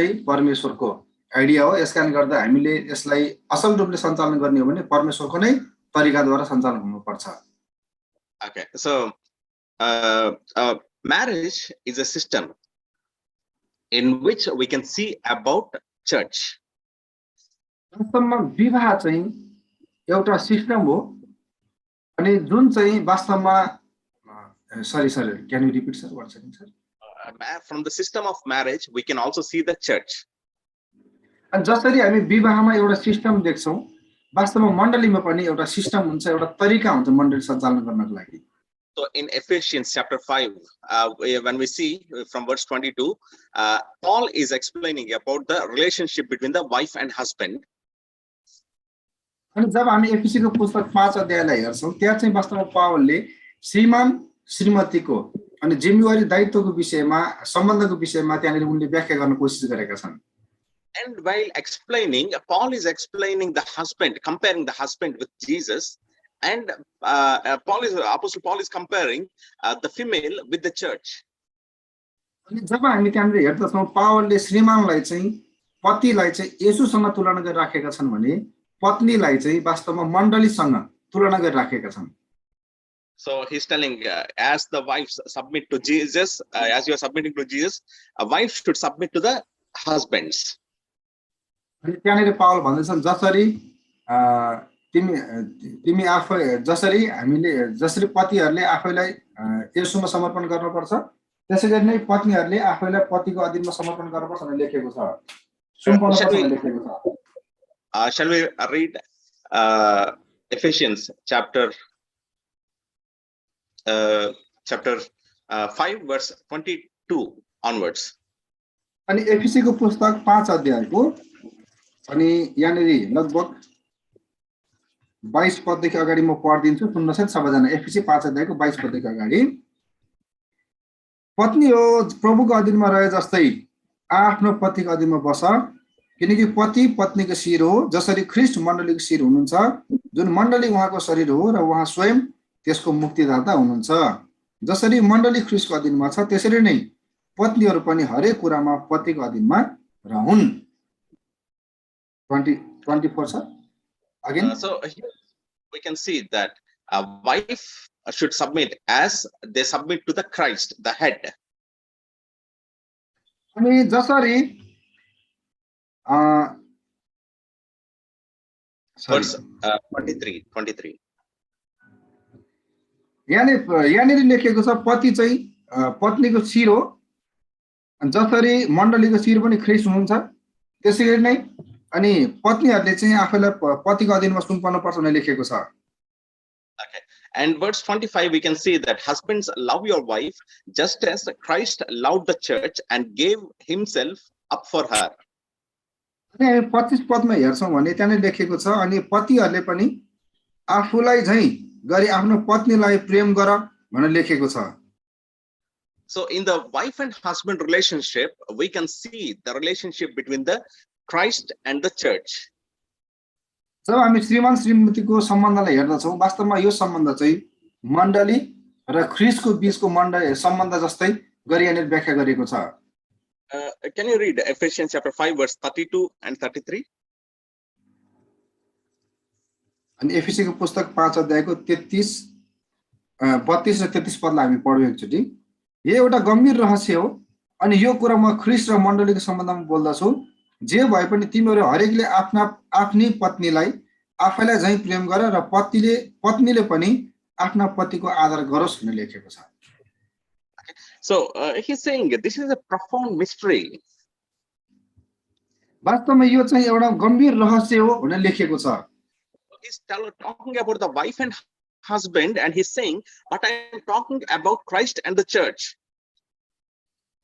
परमेश्वरको आइडिया हो। यसकारण गर्दा हामीले यसलाई असल रूपले सञ्चालन गर्ने हो भने परमेश्वरको नै तरिकाद्वारा सञ्चालन हुनुपर्छ। Okay, so marriage is a system in which we can see about church. वास्तवमा विवाह चाहिँ एउटा सिस्टम हो अनि जुन चाहिँ वास्तवमा sorry can you repeat sir one second sir? From the system of marriage we can also see the church. अनि जसरी हामी विवाहमा एउटा सिस्टम देख्छौं वास्तवमा मण्डलीमा पनि एउटा सिस्टम हुन्छ, एउटा तरिका हुन्छ मण्डली सञ्चालन गर्नको लागि। So in Ephesians chapter 5, when we see from verse 22, Paul is explaining about the relationship between the wife and husband. अनि जब हामी एफिसीको पुस्तक 5 अध्यायलाई हेर्छौं त्यहाँ चाहिँ वास्तवमा पावलले श्रीमान श्रीमतीको अनि जिम्मेवारी दायित्वको विषयमा सम्बन्धको विषयमा त्यहाँनिर उनले व्याख्या गर्न कोसिस गरेका छन्। And while explaining, Paul is explaining the husband, comparing the husband with Jesus, and Apostle Paul is comparing the female with the church. अनि जब हामी त्यहाँनिर हेर्दछौं पावलले श्रीमानलाई चाहिँ पतिलाई चाहिँ येशूसँग तुलना गरेर राखेका छन् भने पत्नीलाई चाहिँ वास्तवमा मण्डलीसँग तुलना गरेर राखेका छन्। So he's telling, as the wives submit to Jesus, as you are submitting to Jesus, a wife should submit to the husbands. अनि त्यहाँनिर पावल भन्दैछन् जसरी तिमी आफै जसरी हामीले जसरी पतिहरूले आफैलाई येशूमा समर्पण गर्नुपर्छ त्यसैगरी नै पत्नीहरूले आफैलाई पतिको अधीनमा समर्पण गर्नुपर्छ भनेर लेखेको छ, सुम्पर्नुपर्छ भनेर लेखेको छ। Shall we read Ephesians chapter 5 verse 22 onwards? अनि एफिसीको पुस्तक 5 अध्यायको अनि यहाँनिर लगभग 22 पददेखि अगाडि म पढ्दिन्छु, सुन्नुहोस् है सबैजना। एफिसी 5 अध्यायको 22 पददेखि अगाडि, पत्नी हो प्रभुको अधीनमा रहे जस्तै आफ्नो पतिको अधीनमा बस, किनकि पति पत्नीको शिर हो, जसरी ख्रीष्ट मण्डलीको शिर हुनुहुन्छ, जुन मण्डली उहाँको शरीर हो र उहाँ स्वयं त्यसको मुक्तिदाता हुनुहुन्छ। जसरी मण्डली ख्रीष्टको अधीनमा छ त्यसरी नै पत्नीहरू पनि हरेक कुरामा पतिको अधीनमा रहन्। 24 sir again. So here we can see that a wife should submit as they submit to the Christ, the head. अनि जसरी Verse 23. यहाँनिर लेखेको छ पति चाहिँ पत्नीको शिर हो, जसरी मण्डलीको शिर पनि ख्रीष्ट हुनुहुन्छ त्यसैगरी नै अनि पत्नीहरूले चाहिँ आफैलाई पतिको अधीनमा सुम्पर्नुपर्छ भनेर लेखेको छ। Okay. And verse 25 we can see that husbands love your wife just as Christ loved the church and gave himself up for her. अनि हामी 25 पदमा हेर्छौं भने त्यहाँ लेखेको छ अनि पतिहरूले पनि आफूलाई झैं गरी आफ्नो पत्नीलाई प्रेम गर भनेर लेखेको छ। So in the wife and husband relationship we can see the relationship between the Christ and the church. जब हामी श्रीमान श्रीमतीको सम्बन्धलाई हेर्दछौं वास्तवमा यो सम्बन्ध चाहिँ मण्डली र ख्रीष्टको बीचको सम्बन्ध जस्तै गरी यहाँनिर व्याख्या गरेको छ। Can you read Ephesians chapter 5 verse 32 and 33? अनि एफिसीको पुस्तक 5 अध्यायको 32 र 33 पदलाई हामी पढ्यौं एकचोटी। यो एउटा गम्भीर रहस्य हो अनि यो कुरा म ख्रीष्ट र मण्डलीको सम्बन्धमा बोल्दछु। जे भए पनि तिमीहरू हरेकले आफ्नी पत्नीलाई आफैलाई झैं प्रेम गर र पत्नीले पनि आफ्ना पतिको आदर गरोस् भनेर लेखेको छ। So he's saying this is a profound mystery. वास्तवमा यो चाहिँ एउटा गम्भीर रहस्य हो भनेर लेखेको छ। He's talking about the wife and husband and he's saying but I am talking about Christ and the church.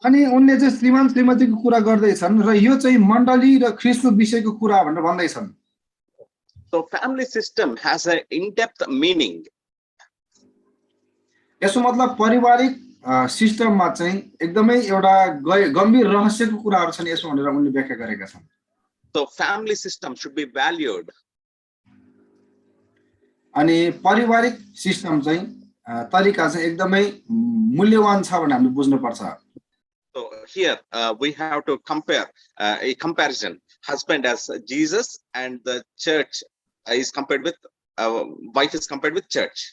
अनि उनले चाहिँ श्रीमान श्रीमतीको कुरा गर्दै छन् र यो चाहिँ मण्डली र ख्रीष्टको विषयको कुरा भनेर भन्दै छन्। So family system has an in-depth meaning. यसो मतलब पारिवारिक सिस्टममा चाहिँ एकदमै एउटा गम्भीर रहस्यको कुराहरू छन् यसो भनेर उनले व्याख्या गरेका छन्। So family system should be valued. अनि पारिवारिक सिस्टम चाहिँ तरिका चाहिँ एकदमै मूल्यवान छ भनेर हामीले बुझ्नु पर्छ। So here we have to compare a comparison. Husband as Jesus, and the church is compared with wife is compared with church.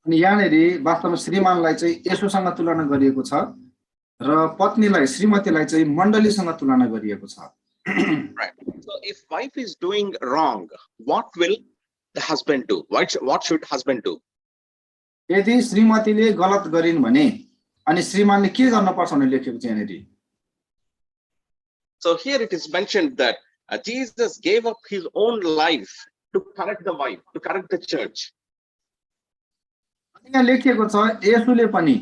अनि यहाँनेरि वास्तवमा श्रीमानलाई चाहिँ येशूसँग तुलना गरिएको छ र पत्नीलाई श्रीमतीलाई चाहिँ मण्डलीसँग तुलना गरिएको छ. Right. So if wife is doing wrong, what will the husband do? What should husband do? यदि श्रीमतीले गलत गरिन् भने अनि श्रीमानले के गर्न पर्छ भनेर लेखेको छ यहाँनेरि. So here it is mentioned that Jesus gave up his own life to correct the wife, to correct the church. यहाँ लेखिएको छ येशूले पनि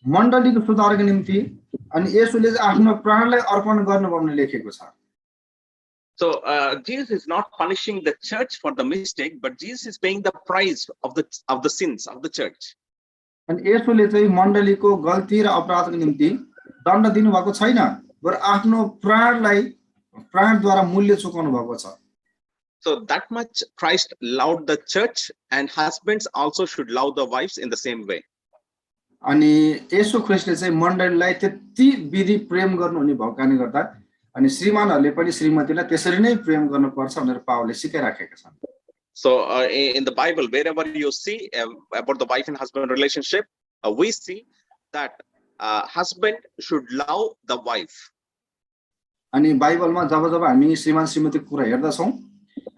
मण्डलीको सुधारको निम्ति अनि येशूले आफ्नो प्राणलाई अर्पण गर्नुभयो भनेर लेखेको छ. So Jesus is not punishing the church for the mistake, but Jesus is paying the price of the sins of the church. अनि येशूले चाहिँ मण्डलीको गल्ती र अपराधको निम्ति दण्ड दिनु भएको छैन, बरु आफ्नो प्राणद्वारा मूल्य चुकाउनु भएको छ. So that much Christ loved the church, and husbands also should love the wives in the same way. अनि येशू ख्रीष्टले चाहिँ मण्डलीलाई त्यति विधि प्रेम गर्नुहुने भएको कारणले गर्दा अनि श्रीमानहरूले पनि श्रीमतीलाई त्यसरी नै प्रेम गर्नुपर्छ भनेर पावलले सिकाइराखेका छन्. So in the Bible, wherever you see about the wife and husband relationship, we see that husband should love the wife. अनि बाइबलमा जब जब हामी श्रीमान श्रीमतीको कुरा हेर्दछौँ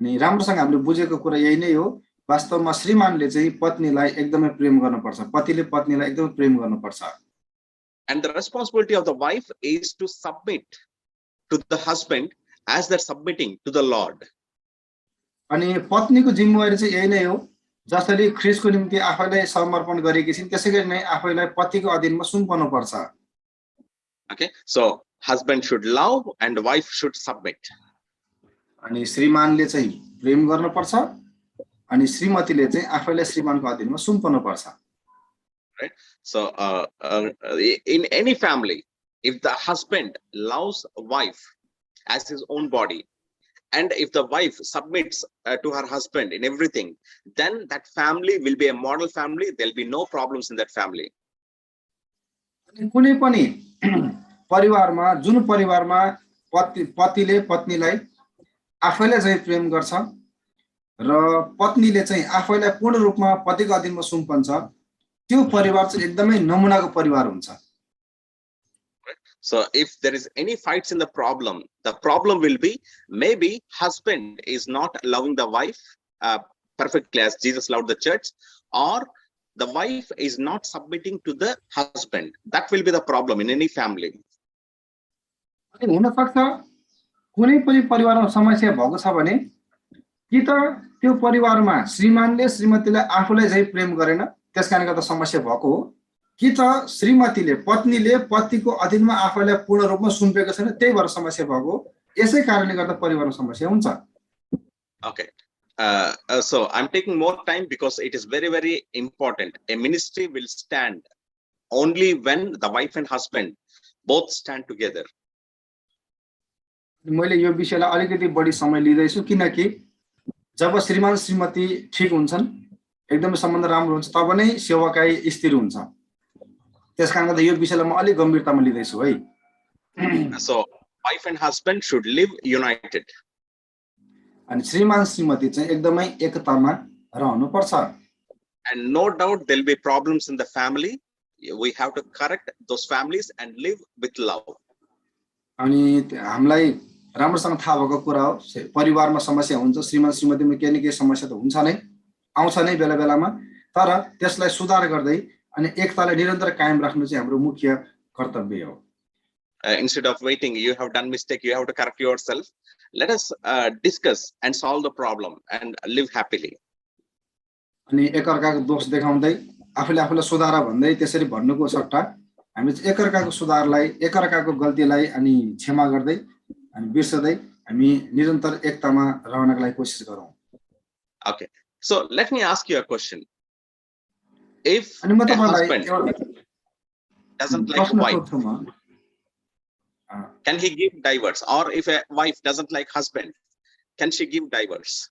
अनि राम्रोसँग हामीले बुझेको कुरा यही नै हो. वास्तवमा श्रीमानले चाहिँ पत्नीलाई एकदमै प्रेम गर्नुपर्छ, पतिले पत्नीलाई एकदमै प्रेम गर्नुपर्छ. And the responsibility of the wife is to submit to the husband as they're submitting to the Lord. अनि पत्नीको जिम्मेवारी चाहिँ यही नै हो. जसरी ख्रीष्टको निम्ति आफैलाई समर्पण गरेकी छिन् त्यसैगरी नै आफैलाई पतिको अधीनमा सुम्पनु पर्छ. Okay, so husband should love and wife should submit. अनि श्रीमानले चाहिँ प्रेम गर्नुपर्छ अनि श्रीमतीले चाहिँ आफैलाई श्रीमानको अधीनमा सुम्पनु पर्छ. Right. So in any family, if the husband loves a wife as his own body, and if the wife submits to her husband in everything, then that family will be a model family. There'll be no problems in that family. अनि कुनै पनि परिवारमा जुन परिवारमा पतिले पत्नीलाई आफैलाई चाहिँ प्रेम गर्छ र पत्नीले चाहिँ आफैलाई पूर्ण रूपमा पतिको अधीनमा सुम्पन्छ, त्यो परिवार चाहिँ एकदमै नमुनाको परिवार हुन्छ. So if there is any fights in the problem will be maybe husband is not loving the wife perfectly as Jesus loved the church, or the wife is not submitting to the husband. That will be the problem in any family. अनि हुन सक्छ कुनै पनि परिवारमा समस्या भएको छ भने कि त त्यो परिवारमा श्रीमानले श्रीमतीलाई आफूलाई चाहिँ प्रेम गरेन त्यसकारणले गर्दा समस्या भएको हो, कि त श्रीमतीले पत्नीले पतिको अधीनमा आफैलाई पूर्ण रूपमा सुम्पेको छैन त्यही भएर समस्या भएको, यसै कारणले गर्दा परिवारमा समस्या हुन्छ. Okay. So I'm taking more time because it is very, very important. A ministry will stand only when the wife and husband both stand together. मैले यो विषयलाई अलिकति बढी समय लिँदैछु किनकि जब श्रीमान श्रीमती ठीक हुन्छन्, एकदमै सम्बन्ध राम्रो हुन्छ, तब नै सेवाकाई स्थिर हुन्छ. त्यसकारण गर्दा यो विषयलाई म अलि गम्भीरतामा लिँदैछु है. So wife and husband should live united. अनि श्रीमान श्रीमती चाहिँ एकदमै एकतामा रहनु पर्छ. And no doubt there'll be problems in the family. We have to correct those families and live with love. अनि हामीलाई राम्रोसँग थाहा भएको कुरा हो, परिवारमा समस्या हुन्छ, श्रीमान श्रीमतीमा केही न केही समस्या त हुन्छ नै, आउँछ नै बेला बेलामा, तर त्यसलाई सुधार गर्दै अनि एकतालाई निरन्तर कायम राख्नु चाहिँ हाम्रो मुख्य कर्तव्य हो. Instead of waiting, you have done mistake, you have to correct yourself. Let us discuss and solve the problem and live happily. अनि एकअर्काको दोष देखाउँदै आफूले आफूलाई सुधार भन्दै त्यसरी भन्नुको सट्टा हामी एकअर्काको सुधारलाई एकअर्काको गल्तीलाई अनि क्षमा गर्दै अनि बिर्सदै हामी निरन्तर एकतामा रहनको लागि कोसिस गरौँ. Okay, so let me ask you a question. If अनि म a तपाईलाई husband doesn't like wife, can he give divorce? Or if a wife doesn't like husband, can she give divorce?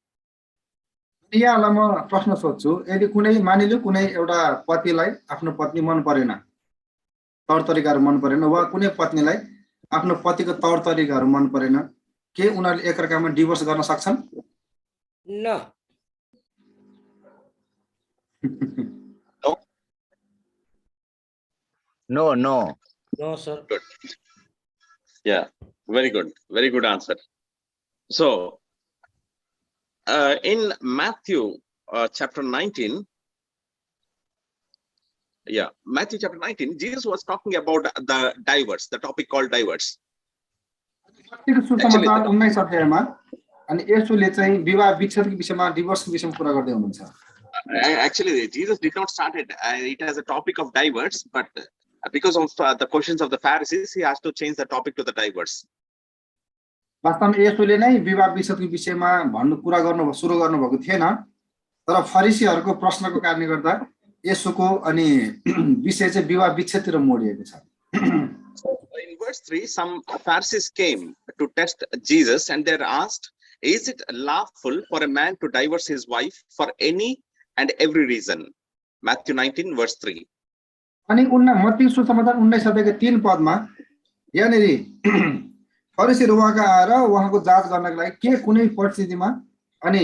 यहाँलाई म प्रश्न सोध्छु, यदि कुनै मानिलियो कुनै एउटा पतिलाई आफ्नो पत्नी मन परेन तौर तरिकाहरू मन परेन वा कुनै पत्नीलाई आफ्नो पतिको तौर तरिकाहरू मन परेन के उनीहरूले एकअर्कामा डिभोर्स गर्न सक्छन्? No. No, no. No, sir. Good. Yeah, very good answer. So in Matthew chapter 19, Matthew chapter 19, Jesus was talking about the divorce, the topic called divorce. मत्तीको सुसमाचार 19 अध्यायमा अनि येशूले चाहिँ विवाह विच्छेदको विषयमा डिभोर्सको विषयमा कुरा गर्दै हुनुहुन्छ. Actually, Jesus did not start it as a topic of divorce, but because of the questions of the Pharisees, he has to change the topic to the divorce. वास्तवमा येशूले नै विवाह विच्छेदको विषयमा भन्नु कुरा गर्नु सुरु गर्नुभएको थिएन, तर फरिसीहरूको प्रश्नको कारणले गर्दा येशूको अनि विषय चाहिँ विवाह विच्छेदतिर मोडिएको छ. In verse 3, some Pharisees came to test Jesus and they asked, is it lawful for a man to divorce his wife for any and every reason? Matthew 19 verse 3. अनि मत्ती सुसमाचार 19 अध्यायको 3 पदमा यहाँनेरि फरिसीहरू उहाँका आएर उहाँको जाँच गर्नको लागि के कुनै परिस्थितिमा अनि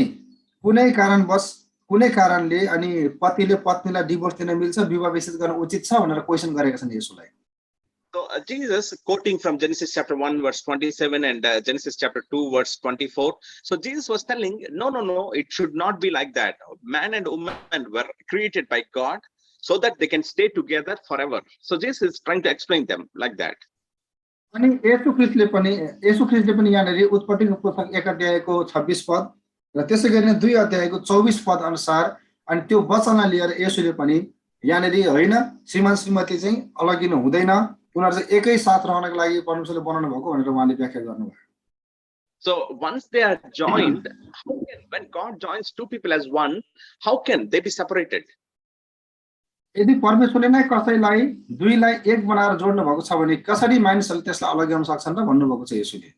कुनै कारणले अनि पतिले पत्नीलाई डिभोर्स दिन मिल्छ, विवाह विच्छेद गर्न उचित छ भनेर क्वेशन गरेका छन् येशूलाई. So Jesus, quoting from Genesis chapter 1 verse 27 and Genesis chapter 2 verse 24. So Jesus was telling, no, it should not be like that. Man and woman were created by God so that they can stay together forever. So Jesus is trying to explain them like that. अनि येशू ख्रीष्टले पनि यहाँनेरि उत्पत्तिको पुस्तक 1 अध्यायको 26 पद र त्यसै गरी 2 अध्यायको 24 पद अनुसार अनि त्यो वचनलाई लिएर येशूले पनि यहाँनेरि हैन श्रीमान श्रीमती चाहिँ अलगिनु हुँदैन, उनीहरु चाहिँ एकै साथ रहनको लागि परमेश्वरले बनाउनु भएको भनेर उहाँले व्याख्या गर्नुभयो. So once they are joined, when God joins two people as one, how can they be separated? यदि परमेश्वरले नै कसैलाई दुईलाई एक बनाएर जोड्नु भएको छ भने कसरी मानिसहरूले त्यसलाई अलग्याउन सक्छन् र भन्नुभएको छ येशूले.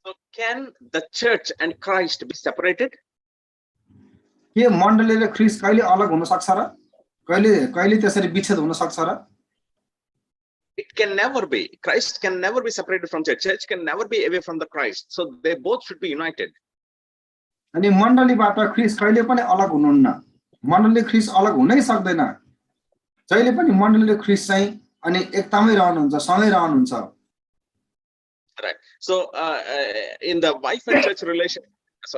So can the church and Christ be separated? के मण्डली र ख्रीष्ट कहिले अलग हुन सक्छ र कहिले त्यसरी विच्छेद हुन सक्छ र? It can never be. Christ can never be separated from church. Church can never be away from the Christ. So they both should be united. अनि मण्डलीबाट ख्रीष्ट कहिले पनि अलग हुनुहुन्न. मण्डली ख्रीष्ट अलग हुनै सक्दैन. जहिले पनि मण्डली र ख्रीष्ट चाहिँ अनि एकतामै रहनुहुन्छ, सँगै रहनुहुन्छ. Right. So in the wife and church relation,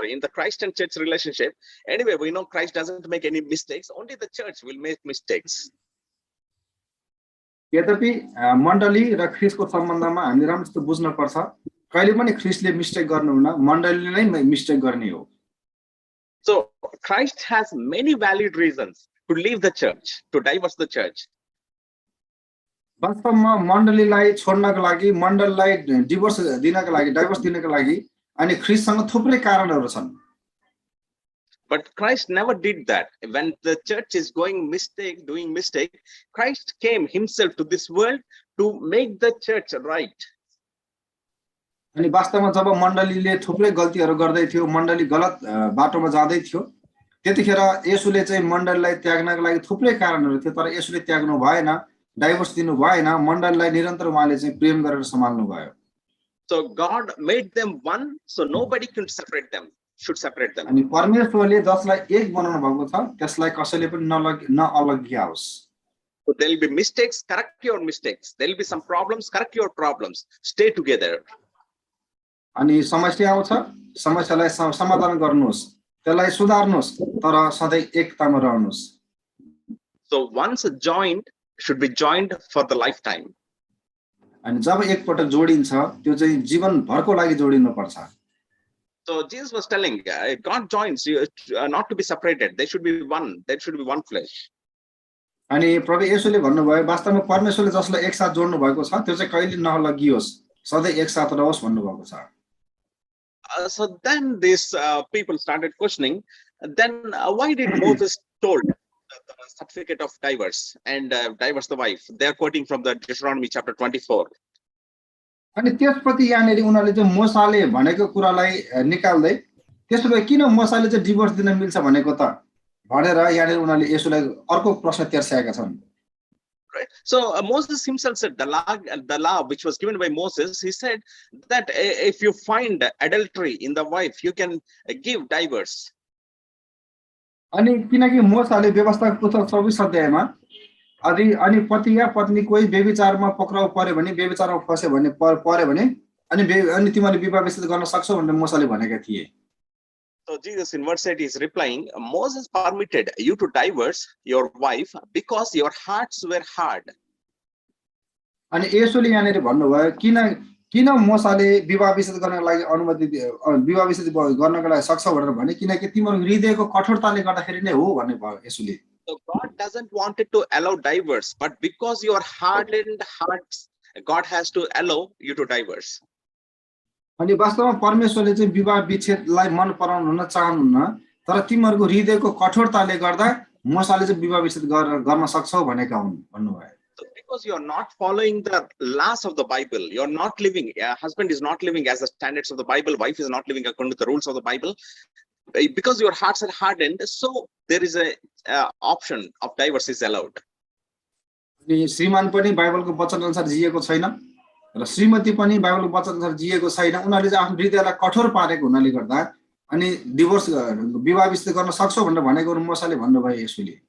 in the Christ and church relationship, anyway, we know Christ doesn't make any mistakes. Only the church will make mistakes. यद्यपि मण्डली र ख्रीष्टको सम्बन्धमा हामीले राम्रोसित बुझ्न पर्छ, कहिले पनि ख्रीष्टले मिस्टेक गर्नुहुन्न, मण्डलीले नै मिस्टेक गर्ने हो. So Christ has many valid reasons to leave the church, to divorce the church. वास्तवमा मण्डलीलाई छोड्नको लागि, मण्डललाई डिभोर्स दिनको लागि, डाइभोर्स दिनको लागि अनि ख्रीष्टसँग थुप्रै कारणहरू छन्. But Christ never did that. When the church is doing mistake, Christ came himself to this world to make the church right. अनि वास्तवमा जब मण्डलीले थुप्रै गल्तीहरू गर्दै थियो, मण्डली गलत बाटोमा जाँदै थियो, त्यतिखेर येशूले चाहिँ मण्डलीलाई त्याग्नको लागि थुप्रै कारणहरू थियो, तर येशूले त्याग्नु भएन, डाइभोर्स दिनु भएन, मण्डलीलाई निरन्तर उहाँले चाहिँ प्रेम गरेर सम्हाल्नु भयो. So God made them one, so nobody can separate them. Should separate them. अनि परमेश्वरले जसलाई एक बनाउनु भएको छ, त्यसलाई कसैले पनि नअलग्याओस्. So there will be mistakes, correct your mistakes. There will be some problems, correct your problems. Stay together. अनि समस्या आउँछ, समस्यालाई समाधान गर्नुहोस्, त्यसलाई सुधार्नुहोस्, तर सधैँ एकतामा रहनुहोस्. So once joined, should be joined for the lifetime. अनि जब एकपटक जोडिन्छ, त्यो चाहिँ जीवनभरको लागि जोडिनु पर्छ. So Jesus was telling, God joins you not to be separated. They should be one. There should be one flesh. अनि प्रभु येशूले भन्नुभयो, वास्तवमा परमेश्वरले जसलाई एकसाथ जोड्नु भएको छ, त्यो चाहिँ कहिले नअलगियोस्, सधैँ एकसाथ रहोस् भन्नुभएको छ. So then these people started questioning. Then why did Moses told the certificate of divorce and divorce the wife? They are quoting from the Deuteronomy chapter 24. अनि त्यसपछि यहाँनेरि उनीहरूले चाहिँ मोसाले भनेको कुरालाई निकाल्दै त्यसो भए किन मोसाले चाहिँ डिभोर्स दिन मिल्छ भनेको त भनेर यहाँनेरि उनीहरूले येशूलाई अर्को प्रश्न तेर्स्याएका छन्. Right. So Moses himself said the law which was given by Moses, he said that if you find adultery in the wife, you can give divorce. अनि किनकि मोसाले व्यवस्थाको पुस्तक 24 अध्यायमा अनि पति या पत्नी कोही व्यभिचारमा पक्राउ पर्यो भने व्यभिचारमा फस्यो भने पर्यो भने अनि तिमीले विवाह विच्छेद गर्न सक्छौ भनेर मोसाले भनेका थिए. So Jesus in verse 8 is replying, Moses permitted you to divorce your wife because your hearts were hard. अनि येशूले यहाँनिर भन्नुभयो किन मोसाले विवाह विच्छेद गर्नको लागि अनुमति विवाह विच्छेद गर्नको लागि सक्छ भनेर भने किनकि तिम्रो हृदयको कठोरताले गर्दाखेरि नै हो भन्ने भयो येशूले. So God doesn't want it to allow divorce, but because your hardened hearts, God has to allow you to divorce. अनि वास्तवमा परमेश्वरले चाहिँ विवाह विच्छेदलाई मन पराउनु हुन चाहनुहुन्न, तर तिमीहरूको हृदयको कठोरताले गर्दा मोसाले चाहिँ विवाह विच्छेद गर्न सक्छौ भनेका हुन् भन्नुभयो. So because you are not following the laws of the Bible, you are not living, husband is not living as the standards of the Bible, wife is not living according to the rules of the Bible, because your hearts are hardened, so there is a option of divorce is allowed. अनि श्रीमान पनि बाइबलको वचन अनुसार जिएको छैन र श्रीमती पनि बाइबलको वचन अनुसार जिएको छैन, उनीहरूले चाहिँ आफ्नो हृदयलाई कठोर पारेको हुनाले गर्दा अनि डिभोर्स विवाह विच्छेद गर्न सक्छौ भनेर भनेको मोसाले भन्नुभयो येशूले.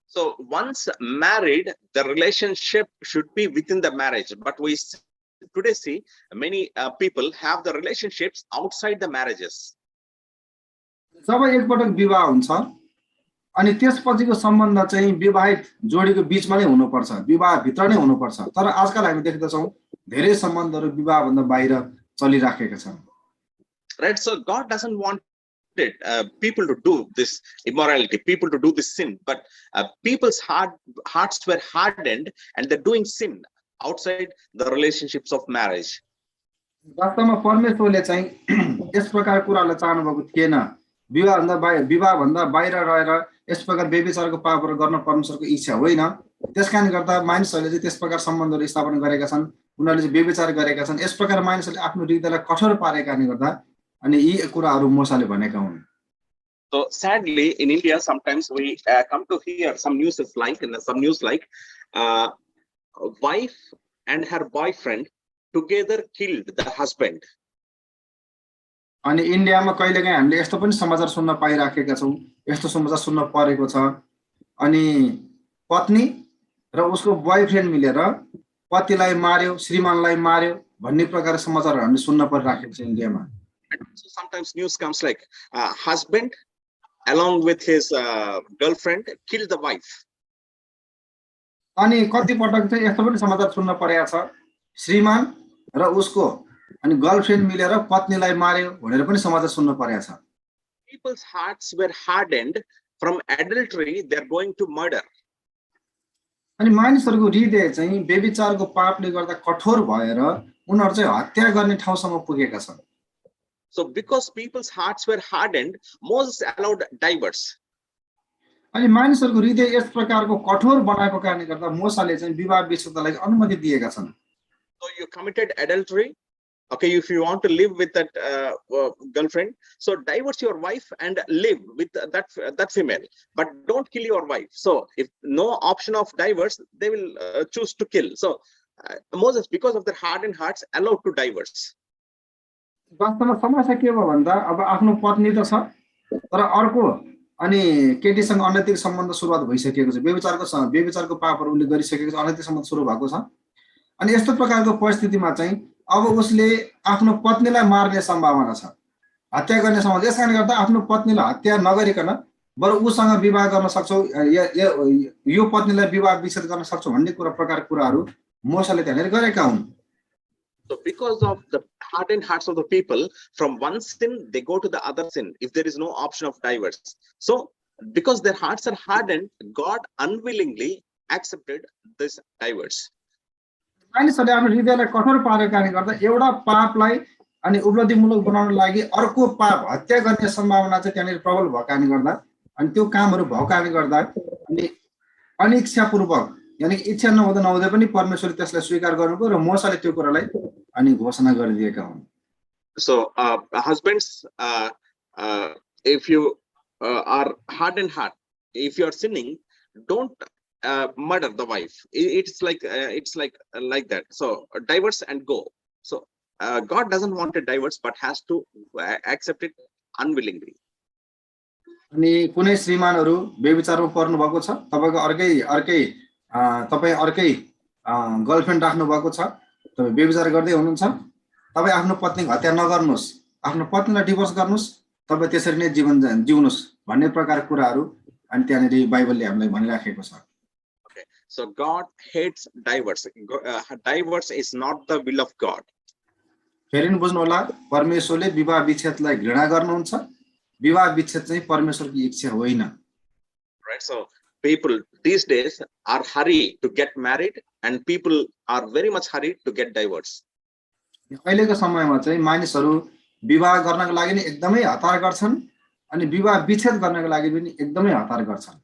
So once married, the relationship should be within the marriage, but we today see many people have the relationships outside the marriages. जब एकपटक विवाह हुन्छ अनि त्यसपछिको सम्बन्ध चाहिँ विवाहित जोडीको बीचमा नै हुनुपर्छ, विवाह भित्र नै हुनुपर्छ, तर आजकल हामी देख्दछौं धेरै सम्बन्धहरू विवाह भन्दा बाहिर चलिराखेका छन्. Right, so God doesn't want people to do this immorality, people to do this sin, but people's hearts were hardened and they're doing sin outside the relationships of marriage. वास्तवमा परमेश्वरले चाहिँ यस प्रकार कुरालाई चाहनु भएको थिएन. विवाह भन्दा बाहिर रहेर यस प्रकार व्यभिचारको पापहरू गर्न परमेश्वरको इच्छा होइन. त्यसकारण गर्दा मानिसहरूले चाहिँ त्यस प्रकार सम्बन्धहरू स्थापना गरेका छन्, उनीहरूले चाहिँ व्यभिचार गरेका छन्. यस प्रकार मानिसहरूले आफ्नो हृदयलाई कठोर पारेकाले गर्दा अनि यी कुराहरू मोसाले भनेका हुन्. So sadly in India sometimes we come to hear some news like wife and her boyfriend together killed the husband. अनि इन्डियामा कहिलेकाहीँ हामीले यस्तो पनि समाचार सुन्न पाइराखेका छौं, यस्तो समाचार सुन्न परेको छ. अनि पत्नी र उसको बॉयफ्रेन्ड मिलेर पतिलाई मार्यो, श्रीमानलाई मार्यो भन्ने प्रकारको समाचारहरू हामीले सुन्न परिराखेको छ इन्डियामा. So sometimes news comes like husband along with his girlfriend killed the wife. अनि कति पटक चाहिँ यस्तो पनि समाचार सुन्न परेको छ, श्रीमान र उसको अनि गर्लफ्रेन्ड मिलेर पत्नीलाई मार्यो भनेर पनि समाचार सुन्न परेको छ. People's hearts were hardened from adultery, they are going to murder. अनि मानिसहरूको हृदय चाहिँ व्यभिचारको पापले गर्दा कठोर भएर उनीहरू चाहिँ हत्या गर्ने ठाउँसम्म पुगेका छन्. So because people's hearts were hardened, Moses allowed divorce. अनि मानिसहरूको हृदय यस प्रकारको कठोर बनाएको कारणले गर्दा मोसाले चाहिँ विवाह विच्छेदलाई अनुमति दिएका छन्. So you committed adultery. Okay, if you want to live with that girlfriend, so divorce your wife and live with that female, but don't kill your wife. So if no option of divorce, they will choose to kill. So Moses, because of their hardened hearts, allowed to divorce. वास्तवमा समस्या के भयो भन्दा अब आफ्नो पत्नी त छ, तर अर्को अनि केटीसँग अनैतिक सम्बन्ध सुरुवात भइसकेको छ, व्यभिचारको पापहरू उले गरिसकेको छ, अनैतिक सम्बन्ध सुरु भएको छ. अनि यस्तो प्रकारको परिस्थितिमा चाहिँ अब उसले आफ्नो पत्नीलाई मार्ने सम्भावना छ, हत्या गर्ने सम्भावना. यसकारणले गर्दा आफ्नो पत्नीलाई हत्या नगरिकन बरु उसँग विवाह गर्न सक्छौ, यो पत्नीलाई विवाह विच्छेद गर्न सक्छौ भन्ने कुराहरू मोसाले त्यहाँनिर गरेका हुन्. So because of the hardened hearts of the people, from one sin they go to the other sin if there is no option of divorce. So because their hearts are hardened, God unwillingly accepted this divorce. मानिसहरूले आफ्नो हृदयलाई कठोर पारेको कारणले गर्दा एउटा पापलाई अनि उपलब्धिमूलक बनाउन लागि अर्को पाप हत्या गर्ने सम्भावना चाहिँ त्यहाँनिर प्रबल भएको कारणले गर्दा अनि त्यो कामहरू भएको कारणले गर्दा अनि अनिच्छापूर्वक यानी इच्छा नहुँदै पनि परमेश्वरले त्यसलाई स्वीकार गर्नुभयो र मोसाले त्यो कुरालाई अनि घोषणा गरिदिएका हुन्. So husbands, if you are hardened heart, if you are sinning, don't murder the wife. It's like that. So divorce and go. So God doesn't want a divorce, but has to accept it unwillingly. अनि कुनै श्रीमानहरू बेविचारमा पर्नु भएको छ, तपाईको अर्कै girlfriend राख्नु भएको छ, तपाई बेविचार गर्दै हुनुहुन्छ, तपाई आफ्नो पत्नीको हत्या नगर्नुस्, आफ्नो पत्नीलाई डिभोर्स गर्नुस्, तपाई त्यसरी नै जीवन जिउनुस् भन्ने प्रकारको कुराहरू अनि त्यहाँनेरि बाइबलले हामीलाई भनिराखेको छ. Okay, so God hates divorce. Divorce is not the will of God. फेरि नि बुझ्नु होला, परमेश्वरले विवाह विच्छेदलाई घृणा गर्नुहुन्छ. विवाह विच्छेद चाहिँ परमेश्वरको इच्छा होइन. Right, so people these days are hurry to get married, and people are very much hurried to get divorced. अहिलेको समयमा चाहिँ मानिसहरू विवाह गर्नको लागि नि एकदमै हतार गर्छन् अनि विवाह विच्छेद गर्नको लागि पनि एकदमै हतार गर्छन्.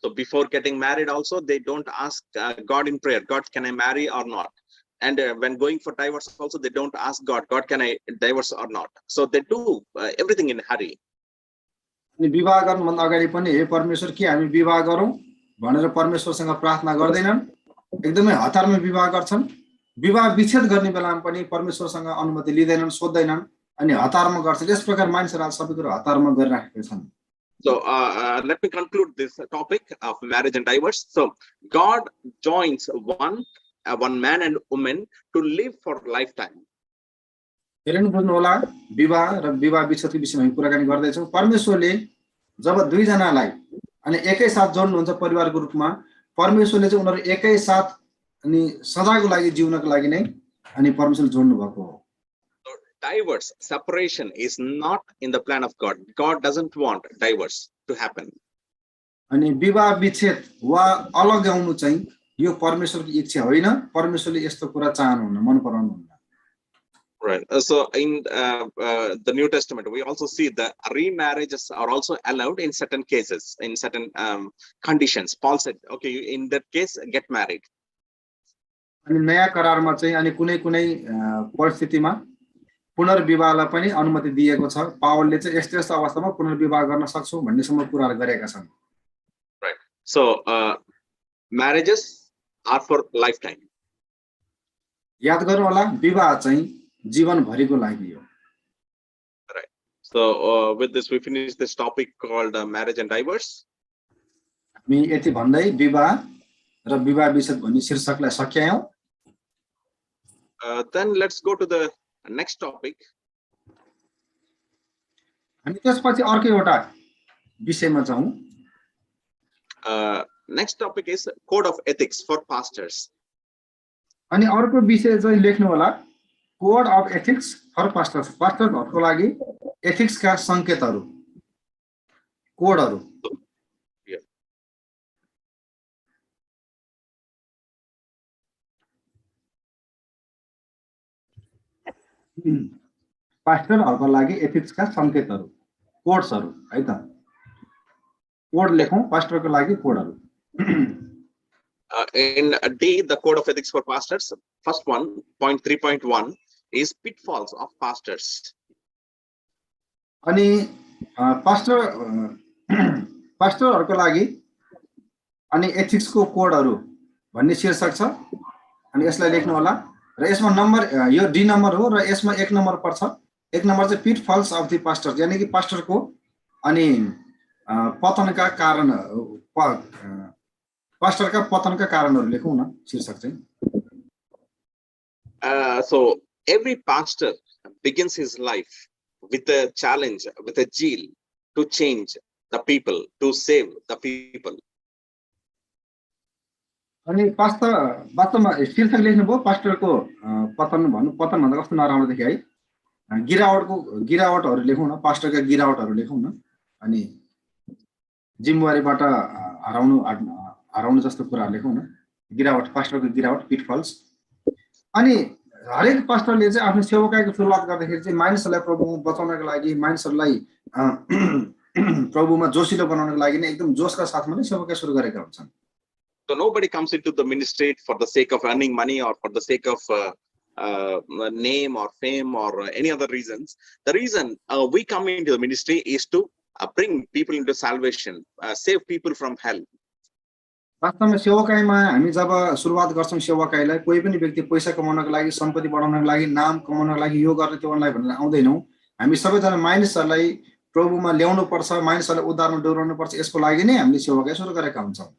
So before getting married also, they don't ask God in prayer, God, can I marry or not? And when going for divorce also, they don't ask God, God, can I divorce or not? So they do everything in hurry. अनि विवाह गर्नुभन्दा अगाडि पनि हे परमेश्वर के हामी विवाह गरौँ भनेर परमेश्वरसँग प्रार्थना गर्दैनन्, एकदमै हतारमा विवाह गर्छन्. विवाह विच्छेद गर्ने बेलामा पनि परमेश्वरसँग अनुमति लिँदैनन्, सोध्दैनन् अनि हतारमा गर्छन्. यस प्रकार मानिसहरू आज सबै कुरा हतारमा गरिराखेका छन्. So let me conclude this topic of marriage and divorce. So God joins one man and woman to live for lifetime. हेर्नु बुझ्नु होला, विवाह र विवाह विच्छेदको विषयमा हामी कुराकानी गर्दै छौँ. परमेश्वरले जब दुई जनालाई अनि एकै साथ जोड्नुहुन्छ परिवारको रूपमा, परमेश्वरले चाहिँ उनीहरू एकै साथ अनि सदाको लागि जिउनको लागि नै अनि परमेश्वरले जोड्नु भएको हो. So divorce, separation is not in the plan of God. God doesn't want divorce to happen. अनि विवाह विच्छेद वा अलग आउनु चाहिँ यो परमेश्वरको इच्छा होइन. परमेश्वरले यस्तो कुरा चाहनुहुन्न, मन पराउनुहुन्न. Right. So in the New Testament, we also see that remarriages are also allowed in certain cases, in certain conditions. Paul said, okay, in that case, get married. अनि नयाँ करारमा चाहिँ अनि कुनै कुनै परिस्थितिमा पुनर्विवाहलाई पनि अनुमति दिएको छ. पावलले चाहिँ यस्तो यस्तो अवस्थामा पुनर्विवाह गर्न सक्छौं भन्नेसम्म कुराहरू गरेका छन्. Right. So marriages are for lifetime. याद गर्नु होला, विवाह चाहिँ जीवनभरिको लागि हो. Right. So with this, we finish this topic called marriage and divorce. हामी यति भन्दै विवाह र विवाह विच्छेद भन्ने शीर्षकलाई सकियौं. Then let's go to the next topic. हामी त्यसपछि अर्को एउटा विषयमा जाउँ. Next topic is code of ethics for pastors. अनि अर्को विषय चाहिँ लेख्नु होला, code of ethics for pastors. पास्टरहरुको लागि एथिक्सका संकेतहरु, कोडहरु. पास्टरहरुको लागि एथिक्सका संकेतहरु, कोड्सहरु है त. कोड लेखौं पास्टरको लागि कोडहरु. In D, the code of ethics for pastors, first one, point 3.1 is pitfalls of pastors. अनि पास्टरहरुको लागि अनि एथिक्सको कोडहरु भन्ने शीर्षक छ. अनि यसलाई लेख्नु होला र यसमा नम्बर, यो डी नम्बर हो र यसमा एक नम्बर पर्छ. एक नम्बर चाहिँ पिटफल्स अफ द पास्टर, यानी कि पास्टरको अनि पतनका कारण, पास्टरका पतनका कारणहरु लेखौं न शीर्षक चाहिँ. So every pastor begins his life with a challenge, with a zeal to change the people, to save the people. अनि पास्टर वास्तवमा शीर्षक लेख्नुभयो पास्टरको पतन भन्नु, पतन भन्दा कस्तो नराम्रो देखियो है. गिरावटहरु लेखौं न, पास्टरका गिरावटहरु लेखौं न. अनि जिम्मेवारीबाट हराउनु जस्तो कुरा लेखौं न. गिरावट, पास्टरको गिरावट, पिटफल्स. अनि हरेक पास्टरले चाहिँ आफ्नो सेवकाईको सुरुवात गर्दाखेरि चाहिँ मानिसहरूलाई प्रभुमा बचाउनको लागि, मानिसहरूलाई प्रभुमा जोशिलो बनाउनको लागि नै एकदम जोशका साथमा नै सेवकाई सुरु गरेका हुन्छन्. So nobody comes into the ministry for the sake of earning money or for the sake of name or fame or any other reasons. The reason we come into the ministry is to bring people into salvation, save people from hell. वास्तवमा सेवाकाईमा हामी जब सुरुवात गर्छौं सेवाकाईलाई कोही पनि व्यक्ति पैसा कमाउनको लागि सम्पत्ति बढाउनको लागि नाम कमाउनको लागि यो गर्ने त्यो गर्नलाई भनेर आउँदैनौं हामी सबैजना मानिसहरूलाई प्रभुमा ल्याउनु पर्छ मानिसहरूलाई उद्धारमा डोराउनु पर्छ यसको लागि नै हामीले सेवाकाई सुरु गरेका हुन्छौं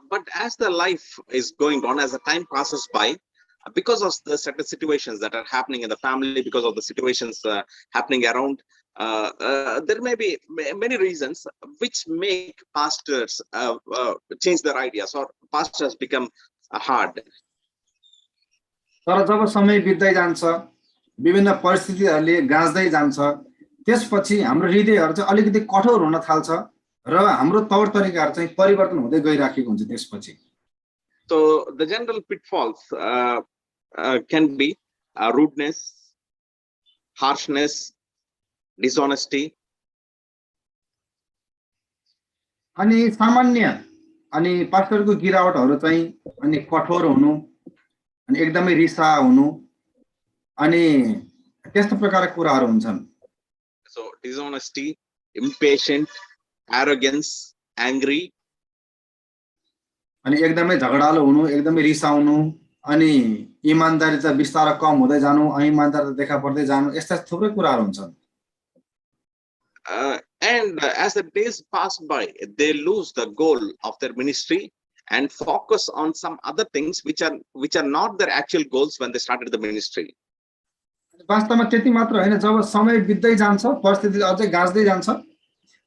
But as the life is going on, as the time passes by, because of the certain situations that are happening in the family, because of the situations happening around, there may be many reasons which make pastors change their ideas, or pastors become hard. तर जब समय बित्दै जान्छ विभिन्न परिस्थितिहरूले गाँच्दै जान्छ त्यसपछि हाम्रो हृदयहरू चाहिँ अलिकति कठोर हुन थाल्छ र हाम्रो तौर तरिकाहरू चाहिँ परिवर्तन हुँदै गइराखेको हुन्छ त्यसपछि So the general pitfalls can be rudeness, harshness, dishonesty. अनि सामान्य अनि पास्टरको गिरावटहरू चाहिँ अनि कठोर हुनु अनि एकदमै रिसा हुनु अनि त्यस्तो प्रकारका कुराहरू हुन्छन् So dishonesty, impatient, arrogance, angry. अनि एकदमै झगडालो हुनु एकदमै रिसाउनु अनि इमानदारी चाहिँ बिस्तारै कम हुँदै जानु इमानदारी देखा पर्दै जानु यस्ता थुप्रै कुराहरू हुन्छन् And as the days pass by, they lose the goal of their ministry and focus on some other things which are not their actual goals when they started the ministry. वास्तवमा त्यति मात्र हैन जब समय बित्दै जान्छ परिस्थिति अझै गाँच्दै जान्छ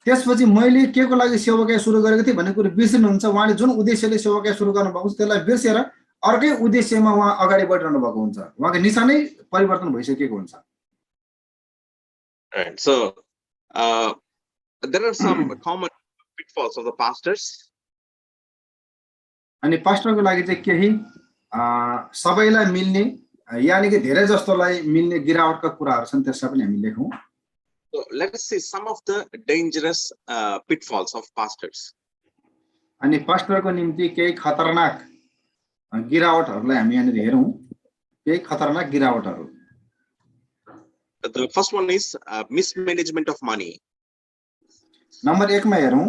त्यसपछि मैले केको लागि सेवाकाई सुरु गरेको थिए भन्ने कुरा बिर्सिनुहुन्छ उहाँले जुन उद्देश्यले सेवाकाई सुरु गर्नु भएको छ त्यसलाई बिर्सेर अर्कै उद्देश्यमा उहाँ अगाडि बढिरहनु भएको हुन्छ उहाँको निशानै परिवर्तन भइसकेको हुन्छ Right. So there are some common pitfalls of the pastors. अनि पास्टरको लागि चाहिँ केही सबैलाई मिल्ने यानी कि धेरै जस्तोलाई मिल्ने गिरावटका कुराहरू छन् त्यसलाई पनि हामी लेखौं So let us see some of the dangerous pitfalls of pastors. अनि पास्टरको निम्ति केही खतरनाक गिरावटहरूलाई हामी यहाँ हेरौं केही खतरनाक गिरावटहरू The first one is mismanagement of money. Number 1 मा हेरौं